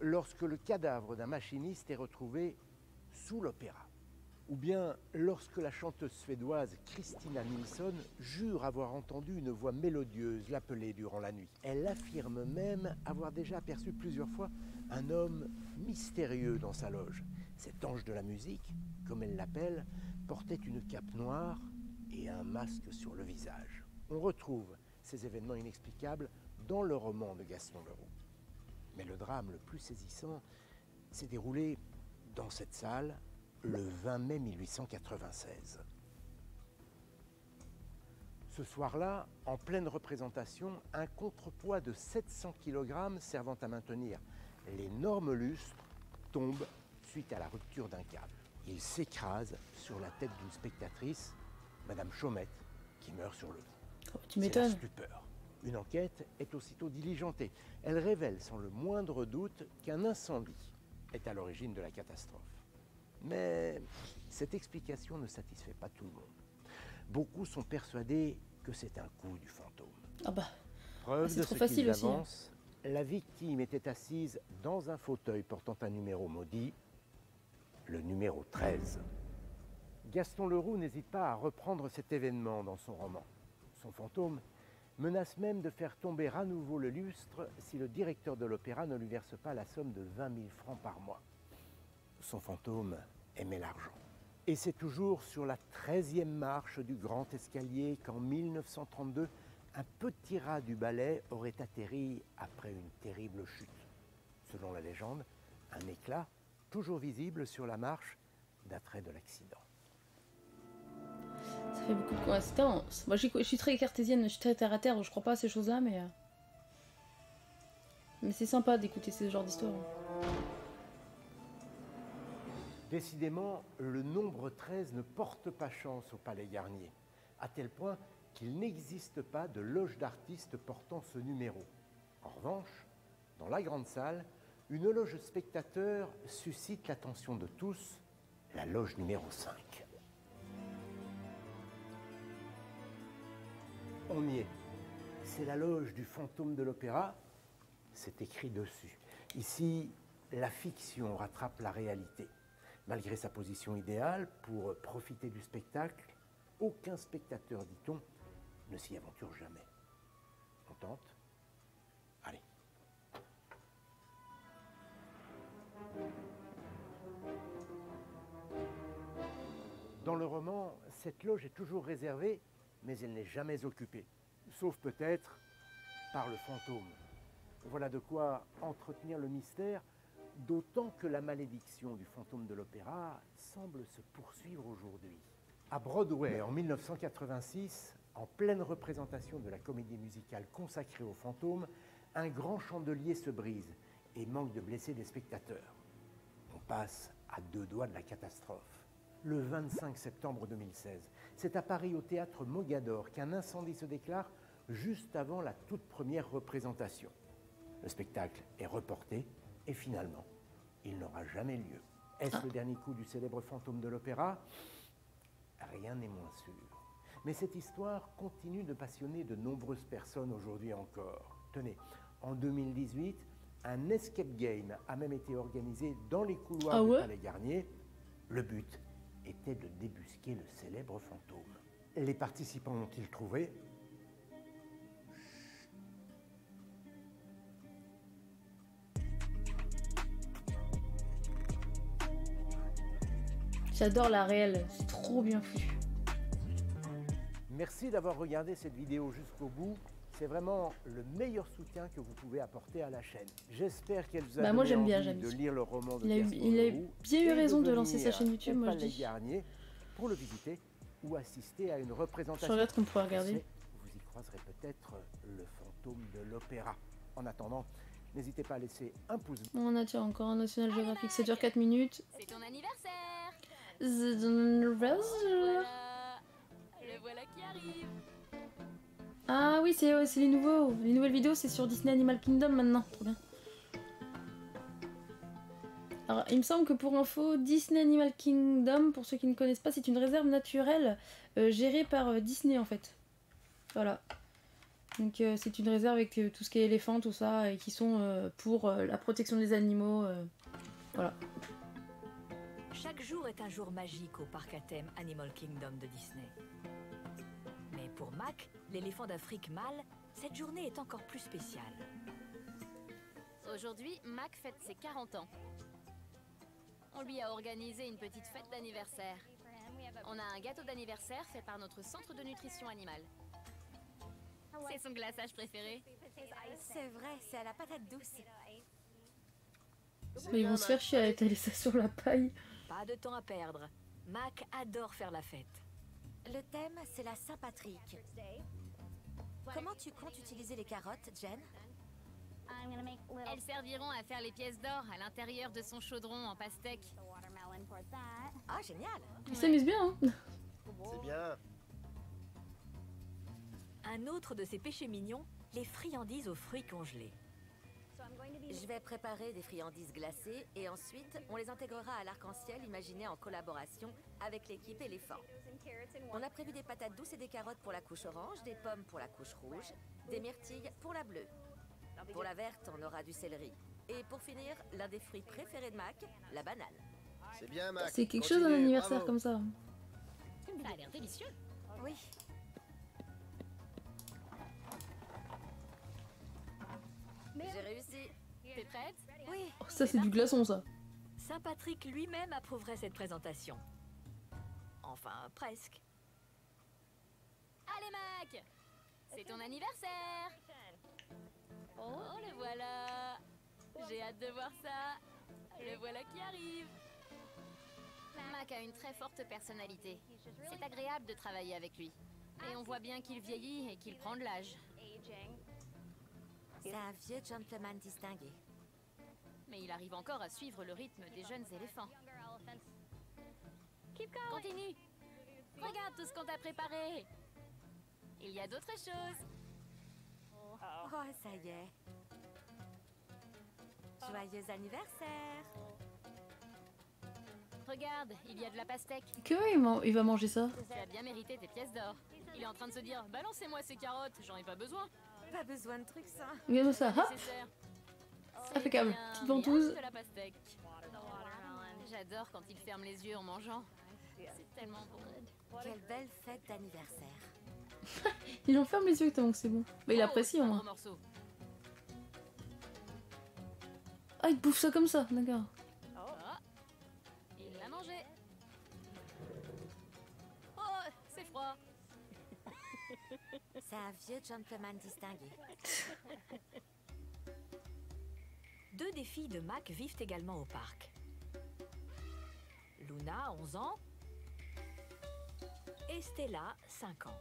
lorsque le cadavre d'un machiniste est retrouvé sous l'opéra, ou bien lorsque la chanteuse suédoise Christina Nilsson jure avoir entendu une voix mélodieuse l'appeler durant la nuit. Elle affirme même avoir déjà aperçu plusieurs fois un homme mystérieux dans sa loge. Cet ange de la musique, comme elle l'appelle, portait une cape noire et un masque sur le visage. On retrouve ces événements inexplicables dans le roman de Gaston Leroux. Mais le drame le plus saisissant s'est déroulé dans cette salle le 20 mai 1896. Ce soir-là, en pleine représentation, un contrepoids de 700 kg servant à maintenir l'énorme lustre tombe suite à la rupture d'un câble. Il s'écrase sur la tête d'une spectatrice, Madame Chaumette, qui meurt sur le coup. Oh, tu m'étonnes. C'est la stupeur. Une enquête est aussitôt diligentée. Elle révèle sans le moindre doute qu'un incendie est à l'origine de la catastrophe. Mais cette explication ne satisfait pas tout le monde. Beaucoup sont persuadés que c'est un coup du fantôme. Ah bah, Preuve c'est de trop ce facile qu'ils aussi. avancent, la victime était assise dans un fauteuil portant un numéro maudit, le numéro 13. Gaston Leroux n'hésite pas à reprendre cet événement dans son roman. Son fantôme menace même de faire tomber à nouveau le lustre si le directeur de l'opéra ne lui verse pas la somme de 20 000 francs par mois. Son fantôme aimait l'argent. Et c'est toujours sur la 13e marche du grand escalier qu'en 1932, un petit rat du ballet aurait atterri après une terrible chute. Selon la légende, un éclat, toujours visible sur la marche, daterait de l'accident. Ça fait beaucoup de coïncidences. Moi, je suis très cartésienne, je suis très terre à terre, je crois pas à ces choses-là, mais c'est sympa d'écouter ce genre d'histoire. Décidément, le nombre 13 ne porte pas chance au Palais Garnier, à tel point qu'il n'existe pas de loge d'artistes portant ce numéro. En revanche, dans la grande salle, une loge spectateur suscite l'attention de tous, la loge numéro 5. On y est. C'est la loge du fantôme de l'opéra, c'est écrit dessus. Ici, la fiction rattrape la réalité. Malgré sa position idéale pour profiter du spectacle, aucun spectateur, dit-on, ne s'y aventure jamais. On tente ? Allez. Dans le roman, cette loge est toujours réservée, mais elle n'est jamais occupée. Sauf peut-être par le fantôme. Voilà de quoi entretenir le mystère, d'autant que la malédiction du fantôme de l'opéra semble se poursuivre aujourd'hui. À Broadway, en 1986, en pleine représentation de la comédie musicale consacrée au fantôme, un grand chandelier se brise et manque de blesser des spectateurs. On passe à 2 doigts de la catastrophe. Le 25 septembre 2016, c'est à Paris au théâtre Mogador qu'un incendie se déclare juste avant la toute première représentation. Le spectacle est reporté et finalement, il n'aura jamais lieu. Est-ce le dernier coup du célèbre fantôme de l'opéra ? Rien n'est moins sûr. Mais cette histoire continue de passionner de nombreuses personnes aujourd'hui encore. Tenez, en 2018, Un escape game a même été organisé dans les couloirs Ah du ouais Palais Garnier. Le but était de débusquer le célèbre fantôme. Les participants ont-ils trouvé? J'adore la réelle, c'est trop bien foutu. Merci d'avoir regardé cette vidéo jusqu'au bout. C'est vraiment le meilleur soutien que vous pouvez apporter à la chaîne. J'espère qu'elle vous a moi donné j'aime bien envie James. de lire le roman de Il a Gaston bien eu Leroux raison et de lancer sa venir chaîne YouTube, au moi je Palais dis. Garnier pour le visiter ou assister à une représentation. Je regrette qu'on pourrait regarder. Vous y croiserez peut-être le fantôme de l'opéra. En attendant, n'hésitez pas à laisser un pouce bleu. On attire encore un National Geographic, ça dure 4 minutes. C'est ton anniversaire. The anniversary. Voilà. Le voilà qui arrive. Ah oui, c'est les nouveaux. Les nouvelles vidéos, c'est sur Disney Animal Kingdom maintenant. Trop bien. Alors, il me semble que pour info, Disney Animal Kingdom, pour ceux qui ne connaissent pas, c'est une réserve naturelle gérée par Disney en fait. Voilà. Donc c'est une réserve avec tout ce qui est éléphant, tout ça, et qui sont pour la protection des animaux. Voilà. Chaque jour est un jour magique au parc à thème Animal Kingdom de Disney. Mais pour Mac, l'éléphant d'Afrique mâle, cette journée est encore plus spéciale. Aujourd'hui, Mac fête ses 40 ans. On lui a organisé une petite fête d'anniversaire. On a un gâteau d'anniversaire fait par notre centre de nutrition animale. C'est son glaçage préféré. C'est vrai, c'est à la patate douce. Mais ils vont se faire chier à étaler ça sur la paille. Pas de temps à perdre. Mac adore faire la fête. Le thème, c'est la Saint-Patrick. Comment tu comptes utiliser les carottes, Jen? Elles serviront à faire les pièces d'or à l'intérieur de son chaudron en pastèque. Ah, génial! Ils s'amusent bien, hein. C'est bien. Un autre de ses péchés mignons, les friandises aux fruits congelés. Je vais préparer des friandises glacées et ensuite on les intégrera à l'arc-en-ciel imaginé en collaboration avec l'équipe éléphant. On a prévu des patates douces et des carottes pour la couche orange, des pommes pour la couche rouge, des myrtilles pour la bleue. Pour la verte, on aura du céleri. Et pour finir, l'un des fruits préférés de Mac, la banane. C'est bien, Mac. C'est quelque chose un anniversaire comme ça. Ça a l'air délicieux. Oui. J'ai réussi. T'es prête? Oui. Oh, ça c'est du glaçon ça. Saint-Patrick lui-même approuverait cette présentation. Enfin, presque. Allez Mac, c'est ton anniversaire. Oh, le voilà. J'ai hâte de voir ça. Le voilà qui arrive. Mac a une très forte personnalité. C'est agréable de travailler avec lui. Et on voit bien qu'il vieillit et qu'il prend de l'âge. C'est un vieux gentleman distingué. Mais il arrive encore à suivre le rythme des jeunes éléphants. Continue. Regarde tout ce qu'on t'a préparé. Il y a d'autres choses. Oh, ça y est. Joyeux anniversaire. Regarde, il y a de la pastèque. Il va manger ça. Tu as bien mérité tes pièces d'or. Il est en train de se dire, balancez-moi ces carottes, j'en ai pas besoin. Pas besoin de trucs, ça. Regarde ça, hop. Impeccable. Petite ventouse. De la pastèque. J'adore quand il ferme les yeux en mangeant. C'est tellement bon. Quelle belle fête d'anniversaire. Il enferme les yeux tellement que c'est bon. Bah, il apprécie au moins. Ah, il bouffe ça comme ça, d'accord. Il l'a mangé. Oh, c'est froid. C'est un vieux gentleman distingué. Deux des filles de Mac vivent également au parc. Luna, 11 ans, et Stella, 5 ans.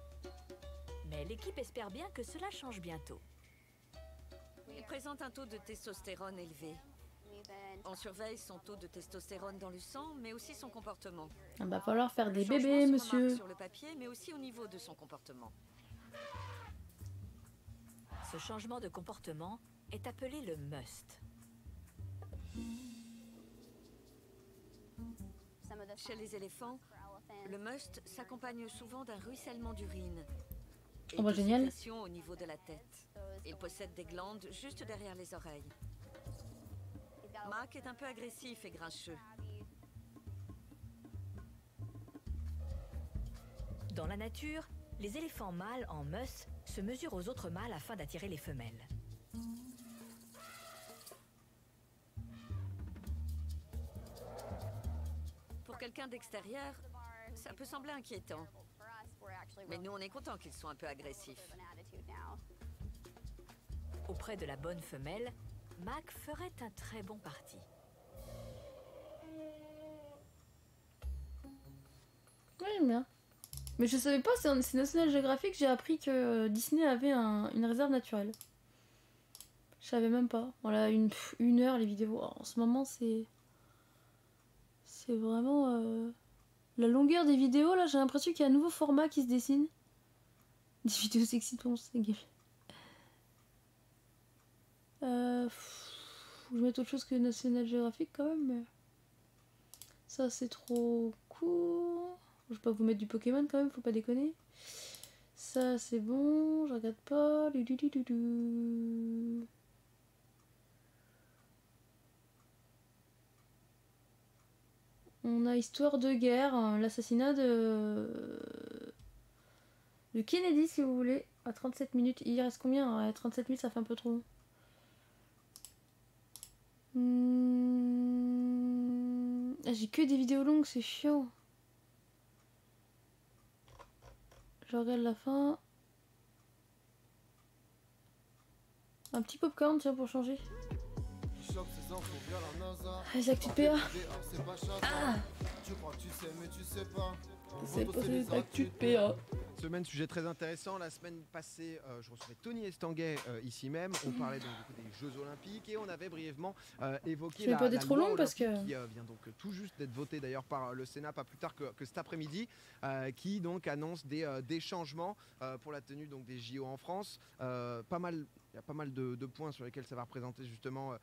Mais l'équipe espère bien que cela change bientôt. Il présente un taux de testostérone élevé. On surveille son taux de testostérone dans le sang, mais aussi son comportement. Ah bah falloir faire des Le changement bébés, se monsieur. remarque sur le papier, mais aussi au niveau de son comportement. Ce changement de comportement est appelé le must. Chez les éléphants, le must s'accompagne souvent d'un ruissellement d'urine. Et Oh bah de génial. sécrétions au niveau de la tête. Il possède des glandes juste derrière les oreilles. Mac est un peu agressif et grincheux. Dans la nature, les éléphants mâles en meute se mesurent aux autres mâles afin d'attirer les femelles. Pour quelqu'un d'extérieur, ça peut sembler inquiétant. Mais nous, on est content qu'ils soient un peu agressifs. Auprès de la bonne femelle, Mac ferait un très bon parti. Ouais, j'aime bien. Mais je savais pas, c'est National Geographic, j'ai appris que Disney avait une réserve naturelle. Je savais même pas. Voilà, une heure les vidéos. Alors, en ce moment, c'est vraiment... La longueur des vidéos, là, j'ai l'impression qu'il y a un nouveau format qui se dessine. Des vidéos sexy pour c'est gay. Faut que je mette autre chose que National Geographic quand même, mais... Ça, c'est trop court. Je vais pas vous mettre du Pokémon quand même, faut pas déconner. Ça, c'est bon, je regarde pas. On a Histoire de guerre, l'assassinat de Kennedy si vous voulez, à 37 minutes. Il reste combien? À 37 minutes ça fait un peu trop long. Ah, j'ai que des vidéos longues, c'est chiant. Je regarde la fin. Un petit popcorn tiens pour changer. Les actus de PA. Ah, c'est pas les actus de PA. Semaine, sujet très intéressant. La semaine passée, je recevais Tony Estanguet ici même. On parlait donc du coup des Jeux Olympiques et on avait brièvement évoqué je vais pas la trop loi long parce que qui vient donc tout juste d'être votée d'ailleurs par le Sénat, pas plus tard que cet après-midi, qui donc annonce des changements pour la tenue donc des JO en France. Il y a pas mal de points sur lesquels ça va représenter justement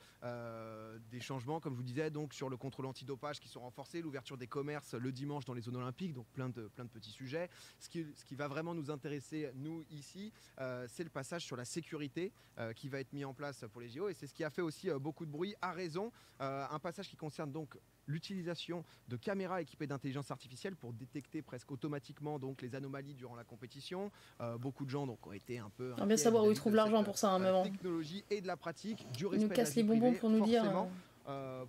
des changements, comme je vous disais, donc sur le contrôle antidopage qui sont renforcés, l'ouverture des commerces le dimanche dans les zones olympiques, donc plein de petits sujets. Ce qui va vraiment nous intéresser, nous, ici, c'est le passage sur la sécurité qui va être mis en place pour les JO, et c'est ce qui a fait aussi beaucoup de bruit, à raison. Un passage qui concerne donc l'utilisation de caméras équipées d'intelligence artificielle pour détecter presque automatiquement donc les anomalies durant la compétition. Beaucoup de gens donc ont été un peu... On va bien savoir où ils trouvent l'argent pour ça, hein, mais bon. Technologie et de la pratique, du Ils nous cassent les bonbons pour nous dire...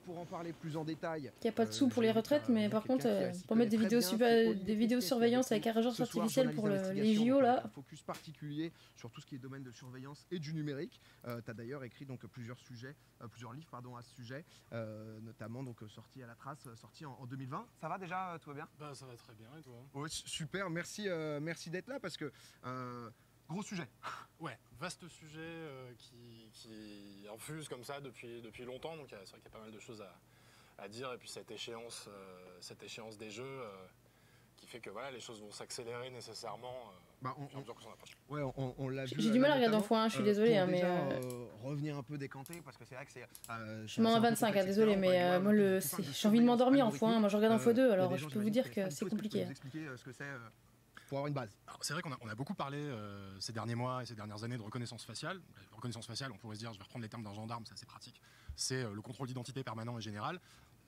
pour en parler plus en détail, qu'il n'y a pas de sous pour les retraites, mais par contre, pour mettre des vidéos surveillance avec intelligence artificielle pour les JO, là... Un focus particulier sur tout ce qui est domaine de surveillance et du numérique. Tu as d'ailleurs écrit donc plusieurs livres à ce sujet, notamment donc sorti à la trace, sorti en 2020. Ça va déjà, tout va bien? Bah ça va très bien, et toi? Ouais, super, merci d'être là parce que... gros sujet. Ouais, vaste sujet qui infuse comme ça depuis longtemps, donc c'est vrai qu'il y a pas mal de choses à dire, et puis cette échéance des Jeux qui fait que voilà, les choses vont s'accélérer nécessairement au fur et à mesure que s'en approche. Ouais, on l'a vu. J'ai du mal à regarder en x1, je suis désolée, mais... revenir un peu décanté, parce que c'est vrai que c'est... je m'en à 25, désolé, mais moi j'ai envie de m'endormir en x1, moi je regarde en x2, alors je peux vous dire que c'est compliqué. Vous expliquer ce que c'est pour avoir une base. C'est vrai qu'on a beaucoup parlé ces derniers mois et ces dernières années de reconnaissance faciale. Reconnaissance faciale, on pourrait se dire, je vais reprendre les termes d'un gendarme, c'est assez pratique. C'est le contrôle d'identité permanent et général.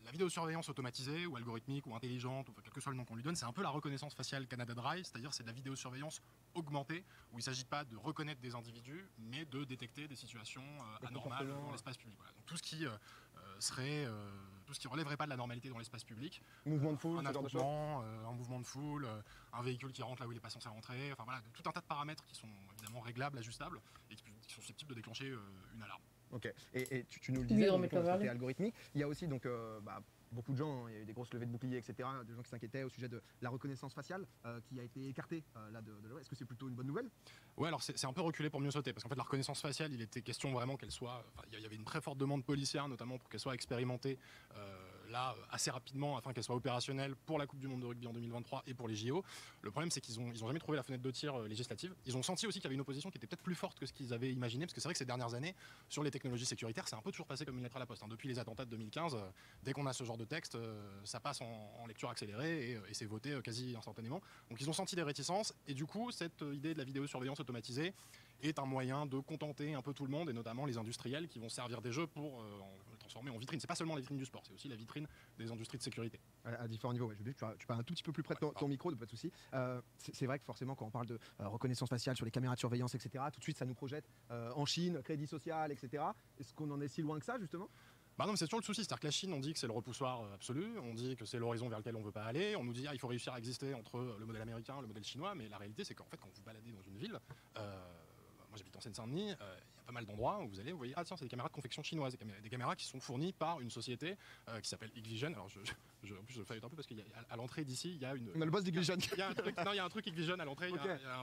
La vidéosurveillance automatisée ou algorithmique ou intelligente, ou quel que soit le nom qu'on lui donne, c'est un peu la reconnaissance faciale Canada Dry, c'est-à-dire c'est de la vidéosurveillance augmentée, où il ne s'agit pas de reconnaître des individus, mais de détecter des situations anormales dans l'espace public. Voilà. Donc tout ce qui relèverait pas de la normalité dans l'espace public, mouvement de foule, un attroupement, un mouvement de foule, un véhicule qui rentre là où il n'est pas censé rentrer, enfin voilà, tout un tas de paramètres qui sont évidemment réglables, ajustables, et qui sont susceptibles de déclencher une alarme. Ok, et tu nous le disais, donc, côté algorithmique, il y a aussi donc beaucoup de gens, il y a eu des grosses levées de boucliers, etc., de gens qui s'inquiétaient au sujet de la reconnaissance faciale qui a été écartée là de loi. Est-ce que c'est plutôt une bonne nouvelle? Ouais, alors c'est un peu reculé pour mieux sauter, parce qu'en fait la reconnaissance faciale, il était question vraiment qu'elle soit... Il y avait une très forte demande policière, notamment pour qu'elle soit expérimentée là assez rapidement, afin qu'elle soit opérationnelle pour la Coupe du Monde de rugby en 2023 et pour les JO. Le problème, c'est qu'ils ont jamais trouvé la fenêtre de tir législative. Ils ont senti aussi qu'il y avait une opposition qui était peut-être plus forte que ce qu'ils avaient imaginé, parce que c'est vrai que ces dernières années, sur les technologies sécuritaires, c'est un peu toujours passé comme une lettre à la poste. Depuis les attentats de 2015, dès qu'on a ce genre de texte, ça passe en lecture accélérée et c'est voté quasi instantanément. Donc ils ont senti des réticences, et du coup, cette idée de la vidéosurveillance automatisée est un moyen de contenter un peu tout le monde, et notamment les industriels qui vont servir des jeux pour transformer en vitrine. C'est pas seulement la vitrine du sport, c'est aussi la vitrine des industries de sécurité. À différents niveaux, ouais. Je veux dire, tu parles un tout petit peu plus près de ton micro, pas de souci. C'est vrai que forcément, quand on parle de reconnaissance faciale sur les caméras de surveillance, etc., tout de suite, ça nous projette en Chine, crédit social, etc. Est-ce qu'on en est si loin que ça, justement ? Bah non, mais c'est toujours le souci, c'est-à-dire que la Chine, on dit que c'est le repoussoir absolu, on dit que c'est l'horizon vers lequel on veut pas aller, on nous dit il faut réussir à exister entre le modèle américain, le modèle chinois, mais la réalité c'est qu'en fait quand vous baladez dans une ville, moi j'habite en Seine-Saint-Denis, il y a pas mal d'endroits où vous allez, vous voyez, ah tiens, c'est des caméras de confection chinoise, des caméras qui sont fournies par une société qui s'appelle Hikvision. Alors en plus je feuille un peu parce qu'à l'entrée d'ici, il y a une... On a le boss d'Hikvision. Il y a un truc Hikvision à l'entrée,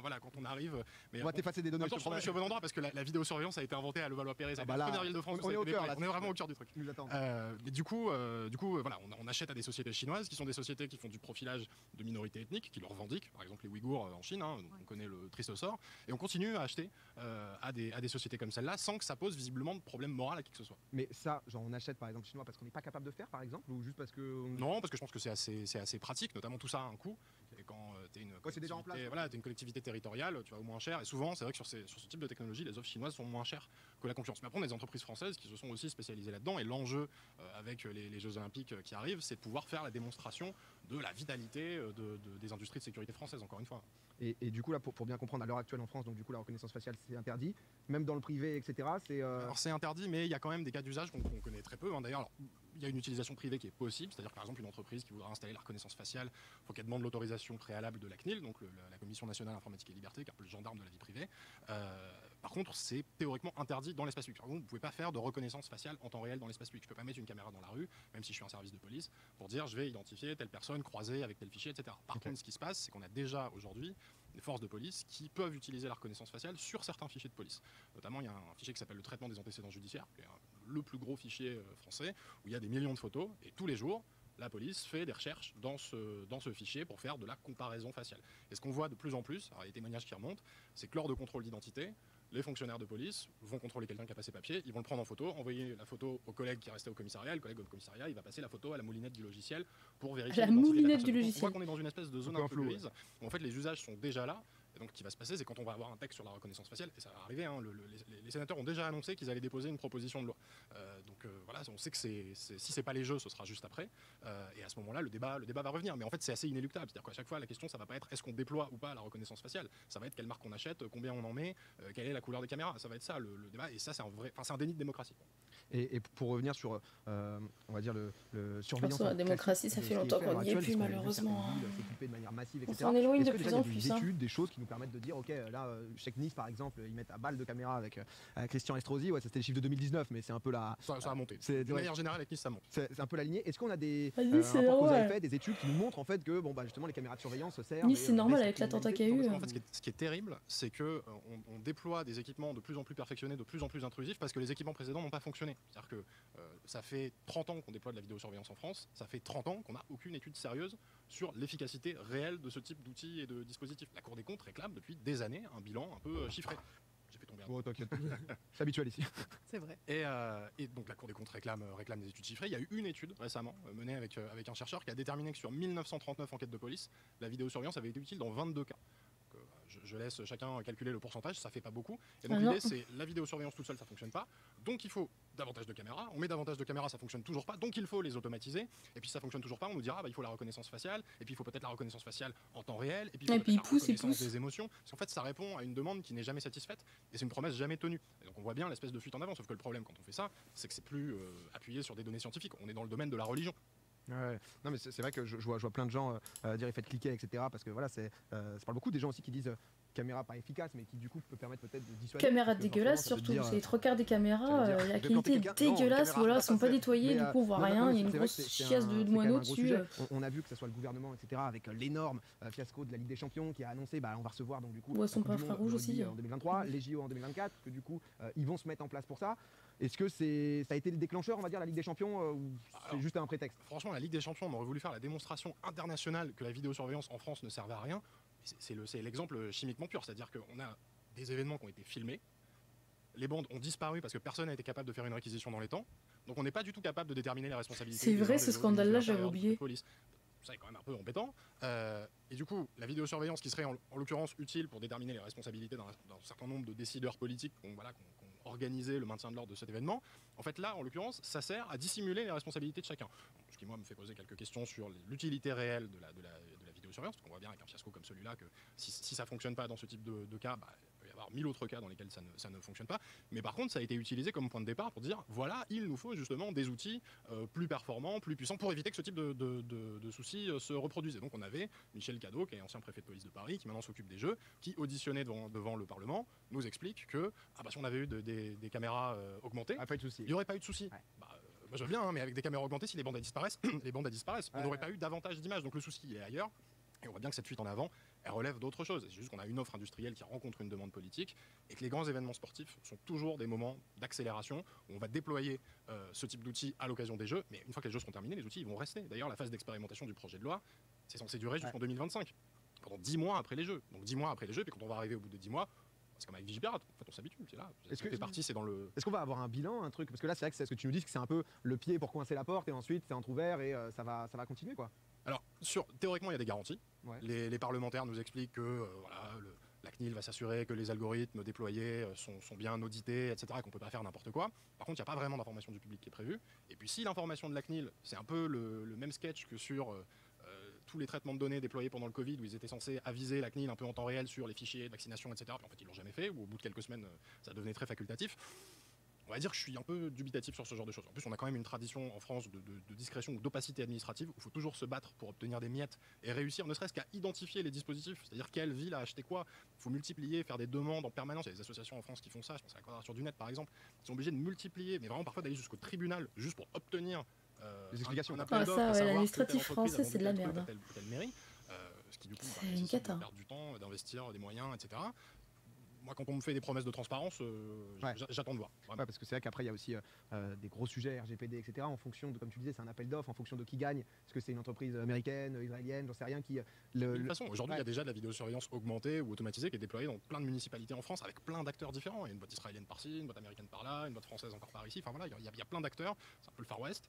voilà, quand on arrive... Mais on va t'effacer des données. Je suis au bon endroit parce que la vidéosurveillance a été inventée à Levallois-Perret, c'est la première ville de France. On est au cœur, là. On est vraiment au cœur du truc. Mais du coup, voilà, on achète à des sociétés chinoises qui sont des sociétés qui font du profilage de minorités ethniques, qui le revendiquent, par exemple les Ouïghours en Chine, hein, on connaît le triste sort, et on continue à acheter à des sociétés comme celle-là sans que ça pose visiblement de problème moral à qui que ce soit. Mais ça, genre on achète par exemple chinois parce qu'on n'est pas capable de faire, par exemple, ou juste parce que... Non, parce que je pense que c'est assez pratique, notamment tout ça a un coût. Et quand tu es une collectivité territoriale, tu vas au moins cher. Et souvent, c'est vrai que sur ce type de technologie, les offres chinoises sont moins chères que la concurrence. Mais après, on a des entreprises françaises qui se sont aussi spécialisées là-dedans. Et l'enjeu avec les Jeux Olympiques qui arrivent, c'est de pouvoir faire la démonstration de la vitalité des industries de sécurité françaises, encore une fois. Et du coup, là, pour bien comprendre, à l'heure actuelle en France, donc du coup, la reconnaissance faciale, c'est interdit. Même dans le privé, etc. Alors, c'est interdit, mais il y a quand même des cas d'usage qu'on connaît très peu. Hein. D'ailleurs, il y a une utilisation privée qui est possible, c'est-à-dire par exemple une entreprise qui voudra installer la reconnaissance faciale, il faut qu'elle demande l'autorisation préalable de la CNIL, donc la Commission nationale informatique et liberté, qui est un peu le gendarme de la vie privée. Par contre, c'est théoriquement interdit dans l'espace public. Par contre, vous ne pouvez pas faire de reconnaissance faciale en temps réel dans l'espace public. Je ne peux pas mettre une caméra dans la rue, même si je suis un service de police, pour dire je vais identifier telle personne croisée avec tel fichier, etc. Par contre, ce qui se passe, c'est qu'on a déjà aujourd'hui des forces de police qui peuvent utiliser la reconnaissance faciale sur certains fichiers de police. Notamment, il y a un fichier qui s'appelle le traitement des antécédents judiciaires, qui est le plus gros fichier français, où il y a des millions de photos, et tous les jours, la police fait des recherches dans ce fichier pour faire de la comparaison faciale. Et ce qu'on voit de plus en plus, alors il y a des témoignages qui remontent, c'est que lors de contrôle d'identité, les fonctionnaires de police vont contrôler quelqu'un qui a passé papier, ils vont le prendre en photo, envoyer la photo au collègue qui est resté au commissariat, le collègue au commissariat, il va passer la photo à la moulinette du logiciel pour vérifier l'identité de la personne. On voit qu'on est dans une espèce de zone un peu grise, où en fait les usages sont déjà là. Et donc, ce qui va se passer, c'est quand on va avoir un texte sur la reconnaissance faciale, et ça va arriver, hein, les sénateurs ont déjà annoncé qu'ils allaient déposer une proposition de loi. Voilà, on sait que si c'est pas les jeux, ce sera juste après. Et à ce moment-là, le débat va revenir. Mais en fait, c'est assez inéluctable. C'est-à-dire qu'à chaque fois, la question, ça va pas être est-ce qu'on déploie ou pas la reconnaissance faciale. Ça va être quelle marque on achète, combien on en met, quelle est la couleur des caméras. Ça va être ça le débat. Et ça, c'est un déni de démocratie. Et pour revenir sur, on va dire, le surveillance... La démocratie, ça fait longtemps qu'on n'y est plus, malheureusement. S'équiper de manière massive, etc. On s'en éloigne de plus en plus. Des études, des choses qui nous permettent de dire, ok, là, chez Nice, par exemple, ils mettent à balle de caméra avec Christian Estrosi. Ouais, ça c'était les chiffres de 2019, mais c'est un peu la... Ça a monté. De manière générale, avec Nice, ça monte. C'est un peu la lignée. Est-ce qu'on a des rapports que vous avez fait, des études qui nous montrent en fait que, justement, les caméras de surveillance servent... Nice, c'est normal avec l'attentat qu'il y a eu. En fait, ce qui est terrible, c'est que on déploie des équipements de plus en plus perfectionnés, de plus en plus intrusifs, parce que les équipements précédents n'ont pas fonctionné. C'est-à-dire que ça fait 30 ans qu'on déploie de la vidéosurveillance en France, ça fait 30 ans qu'on n'a aucune étude sérieuse sur l'efficacité réelle de ce type d'outils et de dispositifs. La Cour des comptes réclame depuis des années un bilan un peu chiffré. J'ai fait tomber un... Bon, t'inquiète. C'est habituel ici. C'est vrai. Et donc la Cour des comptes réclame des études chiffrées. Il y a eu une étude récemment menée avec un chercheur qui a déterminé que sur 1939 enquêtes de police, la vidéosurveillance avait été utile dans 22 cas. Je laisse chacun calculer le pourcentage, ça fait pas beaucoup. Et donc l'idée, c'est la vidéosurveillance toute seule, ça fonctionne pas. Donc il faut davantage de caméras. On met davantage de caméras, ça fonctionne toujours pas. Donc il faut les automatiser. Et puis ça fonctionne toujours pas, on nous dira il faut la reconnaissance faciale. Et puis il faut peut-être la reconnaissance faciale en temps réel. Et puis il faut la reconnaissance des émotions. Parce qu'en fait, ça répond à une demande qui n'est jamais satisfaite. Et c'est une promesse jamais tenue. Et donc on voit bien l'espèce de fuite en avant. Sauf que le problème quand on fait ça, c'est que c'est plus appuyé sur des données scientifiques. On est dans le domaine de la religion. Ouais. Non mais c'est vrai que je vois plein de gens dire il faut cliquer, etc. Parce que voilà, ça parle beaucoup des gens aussi qui disent caméra pas efficace, mais qui du coup peut permettre peut-être de dissuader. Caméra dégueulasse surtout, c'est les trois quarts des caméras, la qualité est dégueulasse, voilà, sont pas nettoyées, du coup on voit rien, il y a une grosse chiasse de moineaux dessus. On a vu que ce soit le gouvernement, etc., avec l'énorme fiasco de la Ligue des Champions qui a annoncé on va recevoir donc du coup son infrarouge aussi en 2023, les JO en 2024, que du coup ils vont se mettre en place pour ça. Est-ce que ça a été le déclencheur, on va dire, la Ligue des Champions, ou c'est juste un prétexte? Franchement, la Ligue des Champions, on aurait voulu faire la démonstration internationale que la vidéosurveillance en France ne servait à rien. C'est l'exemple chimiquement pur, c'est-à-dire qu'on a des événements qui ont été filmés, les bandes ont disparu parce que personne n'a été capable de faire une réquisition dans les temps, donc on n'est pas du tout capable de déterminer les responsabilités. C'est vrai, ce scandale-là, j'avais oublié. Ça est quand même un peu embêtant. Et du coup, la vidéosurveillance qui serait en l'occurrence utile pour déterminer les responsabilités d'un certain nombre de décideurs politiques organiser le maintien de l'ordre de cet événement. En fait, là, en l'occurrence, ça sert à dissimuler les responsabilités de chacun. Ce qui, moi, me fait poser quelques questions sur l'utilité réelle de la vidéosurveillance, parce qu'on voit bien avec un fiasco comme celui-là que si ça ne fonctionne pas dans ce type de cas, bah, il peut y avoir 1000 autres cas dans lesquels ça ne fonctionne pas. Mais par contre, ça a été utilisé comme point de départ pour dire, voilà, il nous faut justement des outils plus performants, plus puissants, pour éviter que ce type de soucis se reproduisent. Et donc on avait Michel Cadot, qui est ancien préfet de police de Paris, qui maintenant s'occupe des Jeux, qui auditionné devant le Parlement, nous explique que si on avait eu des caméras augmentées, il n'y aurait pas eu de soucis. Ouais. Moi je veux bien, hein, mais avec des caméras augmentées, si les bandes disparaissent, les bandes disparaissent. On n'aurait pas eu davantage d'images. Donc le souci il est ailleurs. Et on voit bien que cette fuite en avant, elle relève d'autres choses. C'est juste qu'on a une offre industrielle qui rencontre une demande politique et que les grands événements sportifs sont toujours des moments d'accélération où on va déployer ce type d'outils à l'occasion des Jeux. Mais une fois que les Jeux seront terminés, les outils ils vont rester. D'ailleurs, la phase d'expérimentation du projet de loi, c'est censé durer jusqu'en 2025, pendant 10 mois après les Jeux. Donc 10 mois après les Jeux, puis quand on va arriver au bout de 10 mois, c'est comme avec Vigipirate, en fait on s'habitue, c'est là. Est-ce qu'on va avoir un bilan, un truc? Parce que là c'est vrai que c'est ce que tu nous dis, que c'est un peu le pied pour coincer la porte et ensuite c'est entrouvert et ça va continuer quoi. Alors théoriquement il y a des garanties. Ouais. Les parlementaires nous expliquent que la CNIL va s'assurer que les algorithmes déployés sont bien audités, etc., qu'on ne peut pas faire n'importe quoi. Par contre il n'y a pas vraiment d'information du public qui est prévue. Et puis si l'information de la CNIL, c'est un peu le même sketch que sur tous les traitements de données déployés pendant le Covid, où ils étaient censés aviser la CNIL un peu en temps réel sur les fichiers de vaccination, etc. Puis en fait, ils l'ont jamais fait, ou au bout de quelques semaines, ça devenait très facultatif. On va dire que je suis un peu dubitatif sur ce genre de choses. En plus, on a quand même une tradition en France de discrétion ou d'opacité administrative, où il faut toujours se battre pour obtenir des miettes et réussir, ne serait-ce qu'à identifier les dispositifs, c'est-à-dire quelle ville a acheté quoi. Il faut multiplier, faire des demandes en permanence. Il y a des associations en France qui font ça, je pense à la Quadrature du Net par exemple, qui sont obligés de multiplier, mais vraiment parfois d'aller jusqu'au tribunal, juste pour obtenir les explications. L'administratif français, c'est de la merde. Ce qui du coup c'est une cata. Perdre du temps, d'investir des moyens, etc. Moi, quand on me fait des promesses de transparence, j'attends de voir. Ouais, parce que c'est vrai qu'après, il y a aussi des gros sujets RGPD, etc. En fonction de, comme tu disais, c'est un appel d'offres, en fonction de qui gagne. Est-ce que c'est une entreprise américaine, israélienne, j'en sais rien qui. De toute façon, aujourd'hui, il y a déjà de la vidéosurveillance augmentée ou automatisée qui est déployée dans plein de municipalités en France avec plein d'acteurs différents. Il y a une boîte israélienne par-ci, une boîte américaine par-là, une boîte française encore par ici. Enfin voilà, il y a plein d'acteurs. C'est un peu le Far West.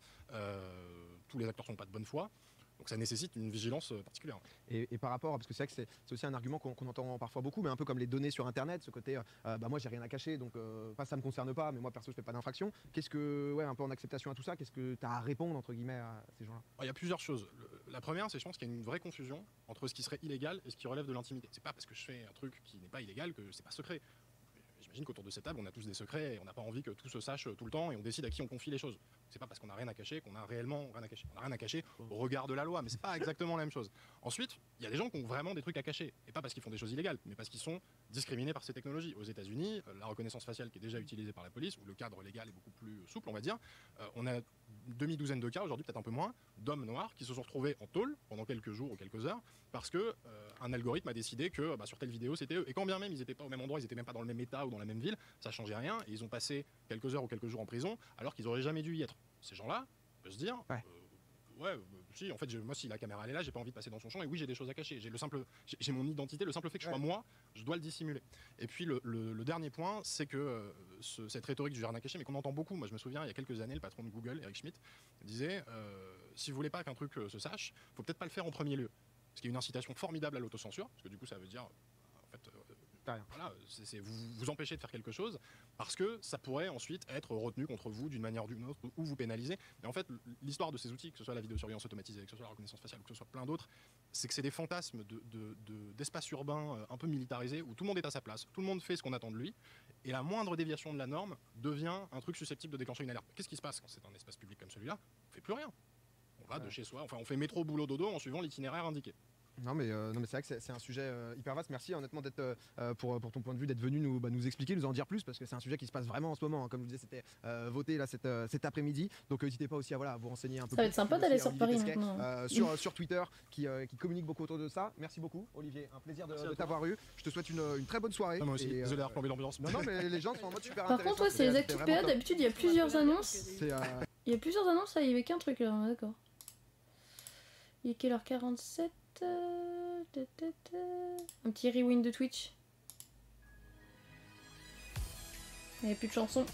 Tous les acteurs sont pas de bonne foi. Donc ça nécessite une vigilance particulière. Et par rapport, parce que c'est vrai que c'est aussi un argument qu'on entend parfois beaucoup, mais un peu comme les données sur Internet, ce côté, moi j'ai rien à cacher, donc ça me concerne pas, mais moi perso je fais pas d'infraction. Qu'est-ce que, un peu en acceptation à tout ça, qu'est-ce que tu as à répondre entre guillemets à ces gens-là? Il y a plusieurs choses. La première, c'est je pense qu'il y a une vraie confusion entre ce qui serait illégal et ce qui relève de l'intimité. C'est pas parce que je fais un truc qui n'est pas illégal que c'est pas secret. J'imagine qu'autour de cette table, on a tous des secrets et on n'a pas envie que tout se sache tout le temps et on décide à qui on confie les choses. C'est pas parce qu'on n'a rien à cacher qu'on a réellement rien à cacher. On n'a rien à cacher au regard de la loi, mais c'est pas exactement la même chose. Ensuite, il y a des gens qui ont vraiment des trucs à cacher, et pas parce qu'ils font des choses illégales, mais parce qu'ils sont discriminés par ces technologies. Aux États-Unis, la reconnaissance faciale qui est déjà utilisée par la police, où le cadre légal est beaucoup plus souple, on va dire, on a une demi-douzaine de cas, aujourd'hui peut-être un peu moins, d'hommes noirs qui se sont retrouvés en tôle pendant quelques jours ou quelques heures, parce que un algorithme a décidé que sur telle vidéo c'était eux, et quand bien même ils n'étaient pas au même endroit, ils n'étaient même pas dans le même état ou dans la même ville, ça changeait rien, et ils ont passé quelques heures ou quelques jours en prison, alors qu'ils n'auraient jamais dû y être. Ces gens-là, on peut se dire, si, en fait, moi, si la caméra elle est là, j'ai pas envie de passer dans son champ, et oui, j'ai des choses à cacher. J'ai mon identité, le simple fait que je sois moi, je dois le dissimuler. Et puis le dernier point, c'est que cette rhétorique du j'ai rien à cacher, mais qu'on entend beaucoup. Moi, je me souviens, il y a quelques années, le patron de Google, Eric Schmidt, disait si vous voulez pas qu'un truc se sache, faut peut-être pas le faire en premier lieu. Ce qui est une incitation formidable à l'autocensure, parce que du coup, ça veut dire, en fait, voilà, vous empêchez de faire quelque chose parce que ça pourrait ensuite être retenu contre vous d'une manière ou d'une autre ou vous pénaliser. Mais en fait, l'histoire de ces outils, que ce soit la vidéosurveillance automatisée, que ce soit la reconnaissance faciale ou que ce soit plein d'autres, c'est que c'est des fantasmes d'espace urbain un peu militarisé où tout le monde est à sa place, tout le monde fait ce qu'on attend de lui, et la moindre déviation de la norme devient un truc susceptible de déclencher une alerte. Qu'est-ce qui se passe quand c'est un espace public comme celui-là? On fait plus rien. On va de chez soi, enfin on fait métro, boulot, dodo en suivant l'itinéraire indiqué. Non mais c'est vrai que c'est un sujet hyper vaste. Merci honnêtement d'être pour ton point de vue d'être venu nous expliquer, nous en dire plus, parce que c'est un sujet qui se passe vraiment en ce moment. Hein. Comme je disais, c'était voté là cet après-midi. Donc n'hésitez pas aussi à vous renseigner un peu. Ça va être sympa d'aller sur Paris maintenant. Sur Twitter qui communique beaucoup autour de ça. Merci beaucoup Olivier, un plaisir de t'avoir eu. Je te souhaite une très bonne soirée. Moi aussi, désolé d'avoir plombé l'ambiance. Non mais les gens sont en mode super intéressant. Par contre, c'est les actus PA, d'habitude il y a plusieurs annonces. Il y a plusieurs annonces, là il y avait qu'un truc là, d'accord. Il est quelle heure? 47. Un petit rewind de Twitch. Il n'y a plus de chansons.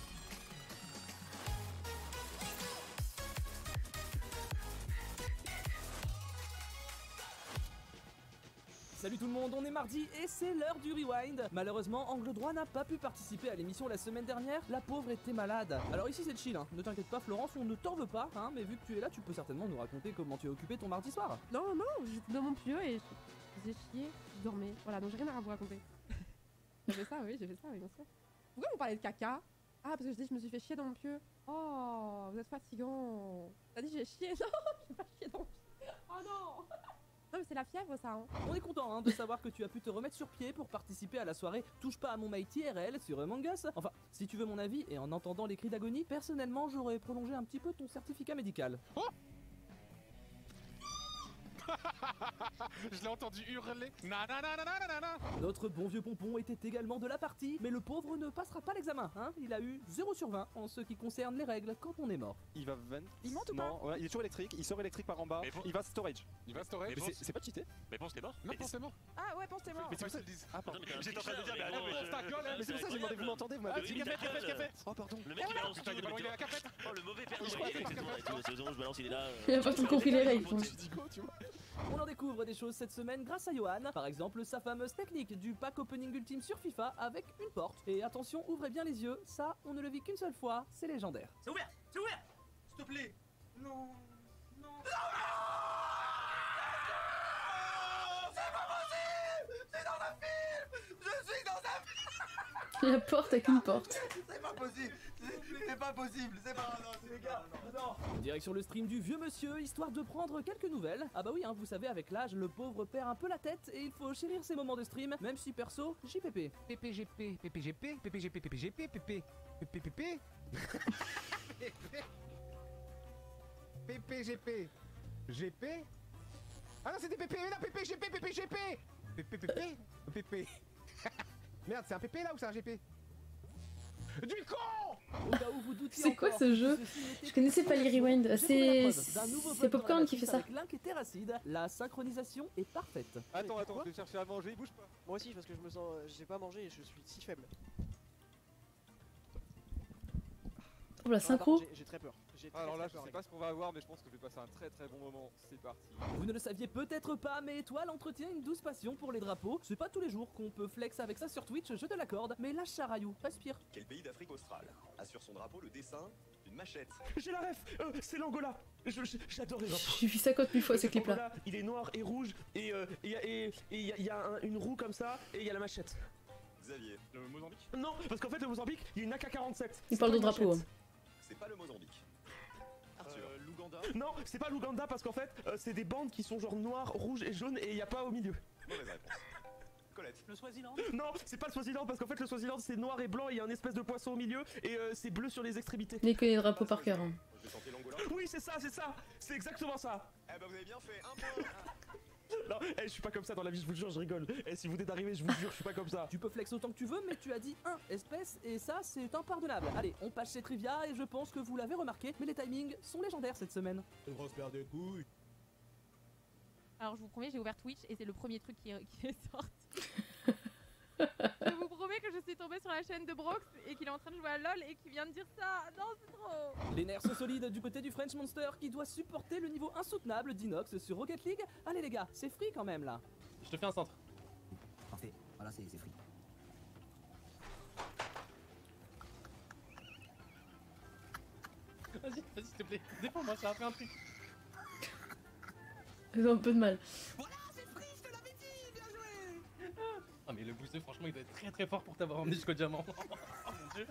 Salut tout le monde, monde, on est mardi et c'est l'heure du rewind. Malheureusement, Angle Droit n'a pas pu participer à l'émission la semaine dernière, la pauvre était malade. Alors ici c'est chill, hein. Ne t'inquiète pas Florence, on ne t'en veut pas, hein, mais vu que tu es là, tu peux certainement nous raconter comment tu as occupé ton mardi soir. Non, j'étais dans mon pieu et je faisais chier, je dormais. Voilà, donc j'ai rien à vous raconter. J'ai fait ça, oui, bien sûr. Pourquoi vous parlez de caca? Ah, parce que je dis je me suis fait chier dans mon pieu. Oh, vous êtes fatigant. T'as dit j'ai chié? Non, j'ai pas chié dans mon pieu. Oh non. Non mais c'est la fièvre ça hein. On est content hein, de savoir que tu as pu te remettre sur pied pour participer à la soirée Touche pas à mon Mighty IRL sur Among Us. Enfin, si tu veux mon avis et en entendant les cris d'agonie, personnellement j'aurais prolongé un petit peu ton certificat médical. Oh je l'ai entendu hurler. Notre bon vieux Pompon était également de la partie, mais le pauvre ne passera pas l'examen, hein. Il a eu 0 sur 20 en ce qui concerne les règles quand on est mort. Il va vent. Il monte ou pas? Non, ouais, il est toujours électrique, il sort électrique par en bas, il va storage. Il va storage. Mais c'est pas cheaté. Mais pense t'es mort. Non, pense t'es mort. Ah ouais, pense t'es mort. Mais c'est pour ça qu'ils disent. Ah pardon. J'étais en train de dire, mais attends, mais c'est pour ça que j'ai demandé, vous m'entendez, vous m'avez dit café. Oh pardon. Le mec il balance tout, oh le mauvais perdant. C'est bon, je balance, il est là. Il a pas tout compris les règles. On en découvre des choses cette semaine grâce à Johan, par exemple sa fameuse technique du pack opening ultime sur FIFA avec une porte. Et attention, ouvrez bien les yeux, ça on ne le vit qu'une seule fois, c'est légendaire. C'est ouvert. S'il te plaît. Non. C'est pas possible. C'est dans un film. Je suis dans un film. La porte avec une porte. C'est pas possible. C'est pas possible. C'est pas... Non, c'est les gars. Non. Direction le stream du vieux monsieur, histoire de prendre quelques nouvelles. Ah bah oui, hein, vous savez, avec l'âge, le pauvre perd un peu la tête et il faut chérir ses moments de stream, même si perso, JPP. PPGP, PPGP, PPGP, PPGP, PP, PPP, PPGP, GP. Ah non, c'était PP, mais non, PPGP, PPGP, PPP, PP. Merde, c'est un PP là ou c'est un GP? Du con! C'est quoi ce jeu? Je connaissais pas les rewind. C'est Popcorn qui fait ça. La synchronisation est parfaite. Attends, je vais chercher à manger, bouge pas. Moi aussi, parce que je me sens. J'ai pas mangé et je suis si faible. Oh la synchro. J'ai très peur. Alors là, je sais pas ce qu'on va avoir, mais je pense que je vais passer un très bon moment. C'est parti. Vous ne le saviez peut-être pas, mais Étoile entretient une douce passion pour les drapeaux. C'est pas tous les jours qu'on peut flex avec ça sur Twitch, je te l'accorde. Mais lâche ça, Rayou, respire. Quel pays d'Afrique australe a sur son drapeau le dessin d'une machette? J'ai la ref. C'est l'Angola. J'adore les drapeaux. J'ai vu 50 000 fois ce clip là. Il est noir et rouge et il y a une roue comme ça et il y a la machette. Xavier. Le Mozambique? Non, parce qu'en fait le Mozambique, il y a une AK-47. Il parle de drapeau. C'est pas le Mozambique. L'Ouganda? Non, c'est pas l'Ouganda parce qu'en fait, c'est des bandes qui sont genre noires, rouges et jaunes et il y a pas au milieu. Mauvaise réponse. Colette. Le Swaziland? Non, c'est pas le Swaziland parce qu'en fait le Swaziland c'est noir et blanc et il y a un espèce de poisson au milieu et c'est bleu sur les extrémités. Mais que les drapeaux par cœur. Hein. Je vais tenter l'Angola. Oui, c'est ça, c'est exactement ça. Eh ben vous avez bien fait, un point. Non, je suis pas comme ça dans la vie, je vous jure, je rigole. Si vous venez d'arriver, je vous jure, je suis pas comme ça. Tu peux flex autant que tu veux, mais tu as dit un espèce et ça c'est impardonnable. Allez, on passe chez Trivia et je pense que vous l'avez remarqué, mais les timings sont légendaires cette semaine. Une grosse paire de couilles. Alors je vous promets, j'ai ouvert Twitch et c'est le premier truc qui est sorti. Je vous promets que je suis tombée sur la chaîne de Brox et qu'il est en train de jouer à LoL et qu'il vient de dire ça. Non, c'est trop. Les nerfs sont solides du côté du French Monster qui doit supporter le niveau insoutenable d'Inox sur Rocket League. Allez les gars, c'est free quand même là. Je te fais un centre. Parfait, voilà, c'est free. Vas-y, s'il te plaît, défends-moi, ça a fait un truc. Ils ont un peu de mal. Voilà, c'est free, je te l'avais dit, bien joué. Ah mais le booster, franchement, il doit être très fort pour t'avoir emmené jusqu'au diamant. Oh mon dieu.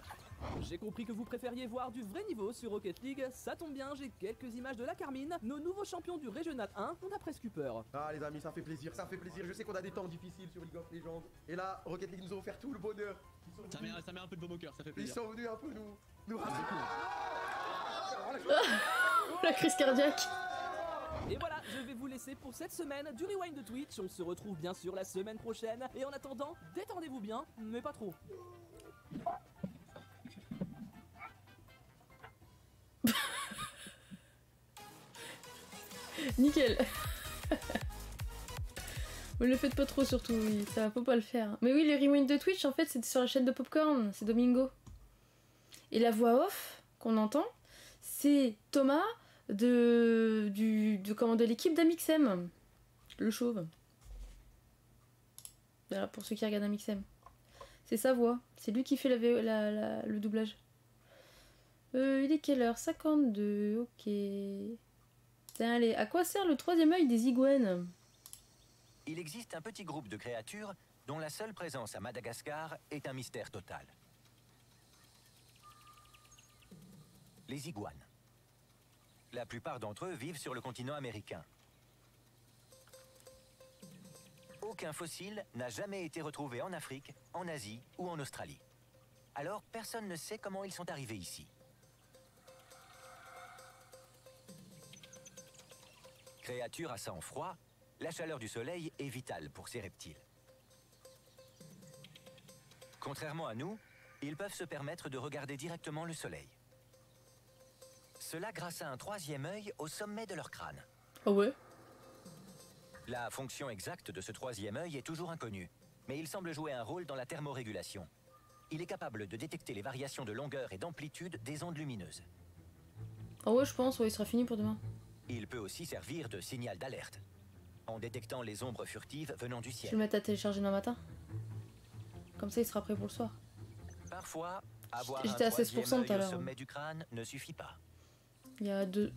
J'ai compris que vous préfériez voir du vrai niveau sur Rocket League. Ça tombe bien, j'ai quelques images de la Carmine, nos nouveaux champions du Régional 1. On a presque eu peur. Ah les amis, ça fait plaisir. Je sais qu'on a des temps difficiles sur League of Legends. Et là, Rocket League nous a offert tout le bonheur. Ça met un peu de baume au cœur, ça fait plaisir. Ils sont venus un peu nous rassurer. La crise cardiaque. Et voilà, je vais vous laisser pour cette semaine du Rewind de Twitch. On se retrouve bien sûr la semaine prochaine. Et en attendant, détendez-vous bien, mais pas trop. Nickel. Ne le faites pas trop surtout, oui, ça faut pas le faire. Mais oui, les rewind de Twitch, en fait, c'est sur la chaîne de Popcorn, c'est Domingo. Et la voix off qu'on entend, c'est Thomas de l'équipe d'Amixem, le chauve. Voilà, pour ceux qui regardent un Mixem. C'est sa voix. C'est lui qui fait le doublage. Il est quelle heure? 52. Ok. Tiens, allez. À quoi sert le troisième œil des iguanes? Il existe un petit groupe de créatures dont la seule présence à Madagascar est un mystère total. Les iguanes. La plupart d'entre eux vivent sur le continent américain. Aucun fossile n'a jamais été retrouvé en Afrique, en Asie ou en Australie. Alors personne ne sait comment ils sont arrivés ici. Créatures à sang froid, la chaleur du soleil est vitale pour ces reptiles. Contrairement à nous, ils peuvent se permettre de regarder directement le soleil. Cela grâce à un troisième œil au sommet de leur crâne. Ah ouais? La fonction exacte de ce troisième œil est toujours inconnue, mais il semble jouer un rôle dans la thermorégulation. Il est capable de détecter les variations de longueur et d'amplitude des ondes lumineuses. Ah ouais, je pense, ouais, il sera fini pour demain. Il peut aussi servir de signal d'alerte, en détectant les ombres furtives venant du Je vais ciel. le mettre à télécharger demain matin. Comme ça, il sera prêt pour le soir. Parfois, avoir un J'étais à troisième 16% tout à œil au l'heure. hein. sommet du crâne ne suffit pas. Il y a 2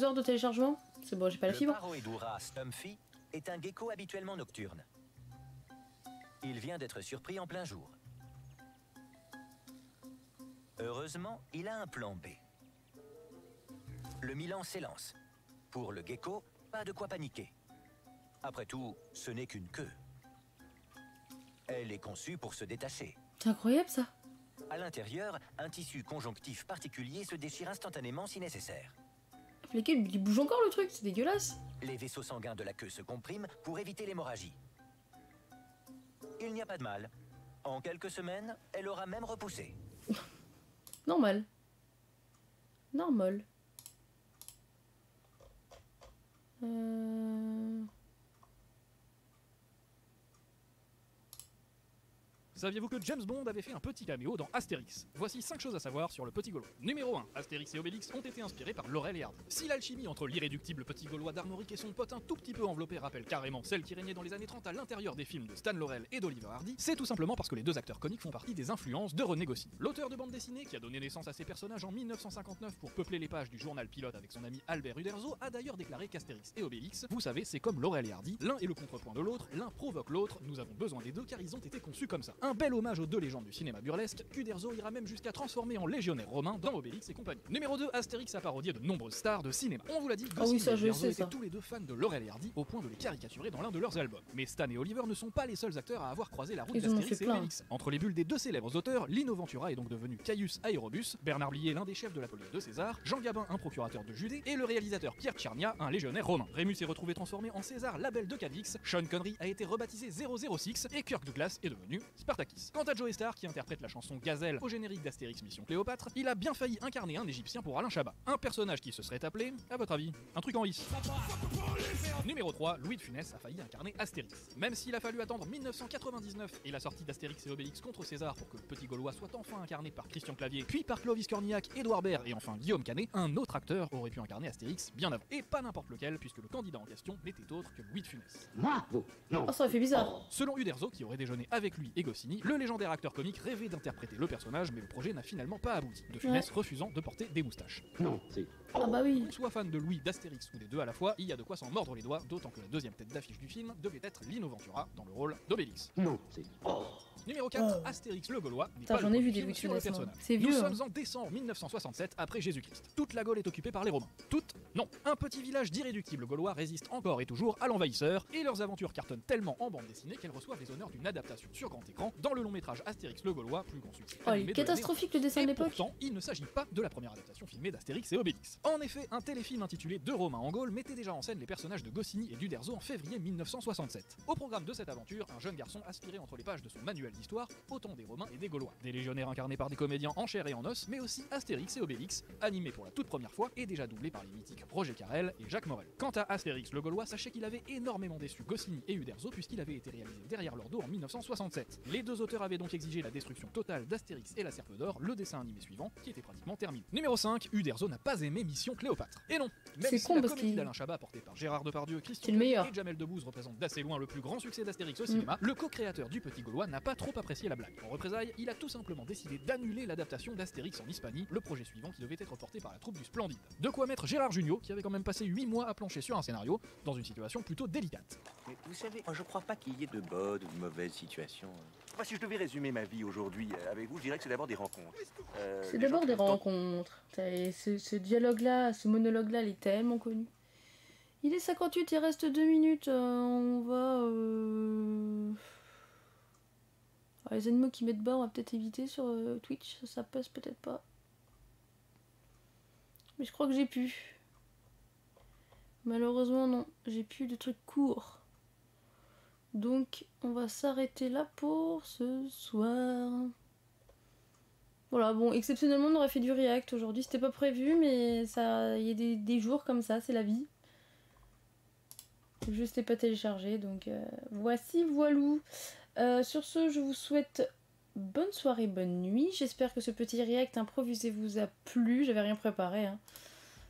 heures de téléchargement. C'est bon, j'ai pas la Le fibre. Paroedura stumphy est un gecko habituellement nocturne. Il vient d'être surpris en plein jour. Heureusement, il a un plan B. Le Milan s'élance. Pour le gecko, pas de quoi paniquer. Après tout, ce n'est qu'une queue. Elle est conçue pour se détacher. C'est incroyable ça. À l'intérieur, un tissu conjonctif particulier se déchire instantanément si nécessaire. Les queues, il bouge encore le truc, c'est dégueulasse. Les vaisseaux sanguins de la queue se compriment pour éviter l'hémorragie. Il n'y a pas de mal. En quelques semaines, elle aura même repoussé. Normal. Normal. Saviez-vous que James Bond avait fait un petit caméo dans Astérix? Voici 5 choses à savoir sur le Petit Gaulois. Numéro 1. Astérix et Obélix ont été inspirés par Laurel et Hardy. Si l'alchimie entre l'irréductible Petit Gaulois d'Armorique et son pote un tout petit peu enveloppé rappelle carrément celle qui régnait dans les années 30 à l'intérieur des films de Stan Laurel et d'Oliver Hardy, c'est tout simplement parce que les deux acteurs comiques font partie des influences de René Goscinny. L'auteur de bande dessinée qui a donné naissance à ces personnages en 1959 pour peupler les pages du journal Pilote avec son ami Albert Uderzo a d'ailleurs déclaré qu'Astérix et Obélix, vous savez, c'est comme Laurel et Hardy, l'un est le contrepoint de l'autre, l'un provoque l'autre, nous avons besoin des deux car ils ont été conçus comme ça. Un bel hommage aux deux légendes du cinéma burlesque, qu'Uderzo ira même jusqu'à transformer en légionnaire romain dans Obélix et compagnie. Numéro 2, Astérix a parodié de nombreuses stars de cinéma. On vous l'a dit, Ah oui, Goscinny ça, et je Uderzo sais, étaient ça. tous les deux fans de Laurel et Hardy au point de les caricaturer dans l'un de leurs albums. Mais Stan et Oliver ne sont pas les seuls acteurs à avoir croisé la route Ils en ont d'Astérix fait et plein. Obélix. Entre les bulles des deux célèbres auteurs, Lino Ventura est donc devenu Caius Aérobus, Bernard Blier l'un des chefs de la police de César, Jean Gabin un procurateur de Judée et le réalisateur Pierre Tchernia un légionnaire romain. Rémus est retrouvé transformé en César Labelle de Cadix, Sean Connery a été rebaptisé 006 et Kirk Douglas est devenu Spartacus. Quant à Joey Starr qui interprète la chanson Gazelle au générique d'Astérix Mission Cléopâtre, il a bien failli incarner un Égyptien pour Alain Chabat. Un personnage qui se serait appelé, à votre avis, un truc en is. Numéro 3, Louis de Funès a failli incarner Astérix. Même s'il a fallu attendre 1999 et la sortie d'Astérix et Obélix contre César pour que le petit Gaulois soit enfin incarné par Christian Clavier, puis par Clovis Cornillac, Édouard Baird et enfin Guillaume Canet, un autre acteur aurait pu incarner Astérix bien avant. Et pas n'importe lequel, puisque le candidat en question n'était autre que Louis de Funès. Moi? Non. Oh, ça aurait fait bizarre. Selon Uderzo, qui aurait déjeuné avec lui et Goscinny, le légendaire acteur comique rêvait d'interpréter le personnage, mais le projet n'a finalement pas abouti. De Funès refusant de porter des moustaches. Non, c'est. Ah bah oui. Qu'on soit fan de Louis, d'Astérix ou des deux à la fois, il y a de quoi s'en mordre les doigts, d'autant que la deuxième tête d'affiche du film devait être Lino Ventura dans le rôle d'Obélix. Non, c'est. Numéro 4, Astérix le Gaulois n'est Putain, pas j'en le ai premier vu des film Louis de sur le Funès, moi. personnage. C'est Nous vieux, sommes hein. en décembre 1967 après Jésus-Christ. Toute la Gaule est occupée par les Romains. Toute? Non. Un petit village d'irréductibles Gaulois résiste encore et toujours à l'envahisseur et leurs aventures cartonnent tellement en bande dessinée qu'elles reçoivent les honneurs d'une adaptation sur grand écran dans le long métrage Astérix le Gaulois, plus grand succès. Oh, il est animé de l'année. catastrophique le dessin de l'époque. Pourtant, il ne s'agit pas de la première adaptation filmée d'Astérix et Obélix. En effet, un téléfilm intitulé Deux Romains en Gaule mettait déjà en scène les personnages de Goscinny et d'Uderzo en février 1967. Au programme de cette aventure, un jeune garçon aspirait entre les pages de son manuel nouvelles histoires, autant des Romains et des Gaulois. Des légionnaires incarnés par des comédiens en chair et en os, mais aussi Astérix et Obélix, animés pour la toute première fois et déjà doublés par les mythiques Roger Carrel et Jacques Morel. Quant à Astérix le Gaulois, sachez qu'il avait énormément déçu Goscinny et Uderzo puisqu'il avait été réalisé derrière leur dos en 1967. Les deux auteurs avaient donc exigé la destruction totale d'Astérix et la Serpe d'Or, le dessin animé suivant, qui était pratiquement terminé. Numéro 5, Uderzo n'a pas aimé Mission Cléopâtre. Et non, même si la comédie d'Alain Chabat portée par Gérard Depardieu, Christian Clavier et Jamel Debbouze représente d'assez loin le plus grand succès d'Astérix au cinéma, le co-créateur du Petit Gaulois n'a pas trop apprécié la blague. En représailles, il a tout simplement décidé d'annuler l'adaptation d'Astérix en Hispanie, le projet suivant qui devait être porté par la troupe du Splendide. De quoi mettre Gérard Jugnot, qui avait quand même passé 8 mois à plancher sur un scénario, dans une situation plutôt délicate. Mais vous savez, je crois pas qu'il y ait de bonnes ou de mauvaises situations. Moi, si je devais résumer ma vie aujourd'hui avec vous, je dirais que c'est d'abord des rencontres. C'est d'abord des rencontres. Ce dialogue-là, ce monologue-là, il est tellement connu. Il est 58, il reste 2 minutes. On va... Alors, les animaux qui mettent bas, on va peut-être éviter sur Twitch. Ça passe peut-être pas. Mais je crois que j'ai pu. Malheureusement, non. J'ai plus de trucs courts. Donc, on va s'arrêter là pour ce soir. Voilà, bon, exceptionnellement, on aurait fait du react aujourd'hui. C'était pas prévu, mais ça, il y a des jours comme ça, c'est la vie. Le jeu s'était pas téléchargé, donc voici, voilou. Sur ce, je vous souhaite bonne soirée, bonne nuit. J'espère que ce petit react improvisé vous a plu. J'avais rien préparé, hein.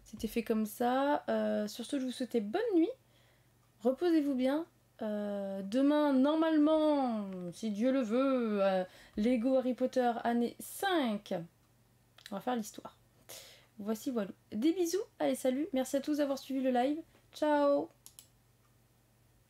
C'était fait comme ça. Sur ce, je vous souhaite bonne nuit. Reposez-vous bien. Demain, normalement, si Dieu le veut, Lego Harry Potter année 5. On va faire l'histoire. Voici, voilà. Des bisous. Allez, salut. Merci à tous d'avoir suivi le live. Ciao.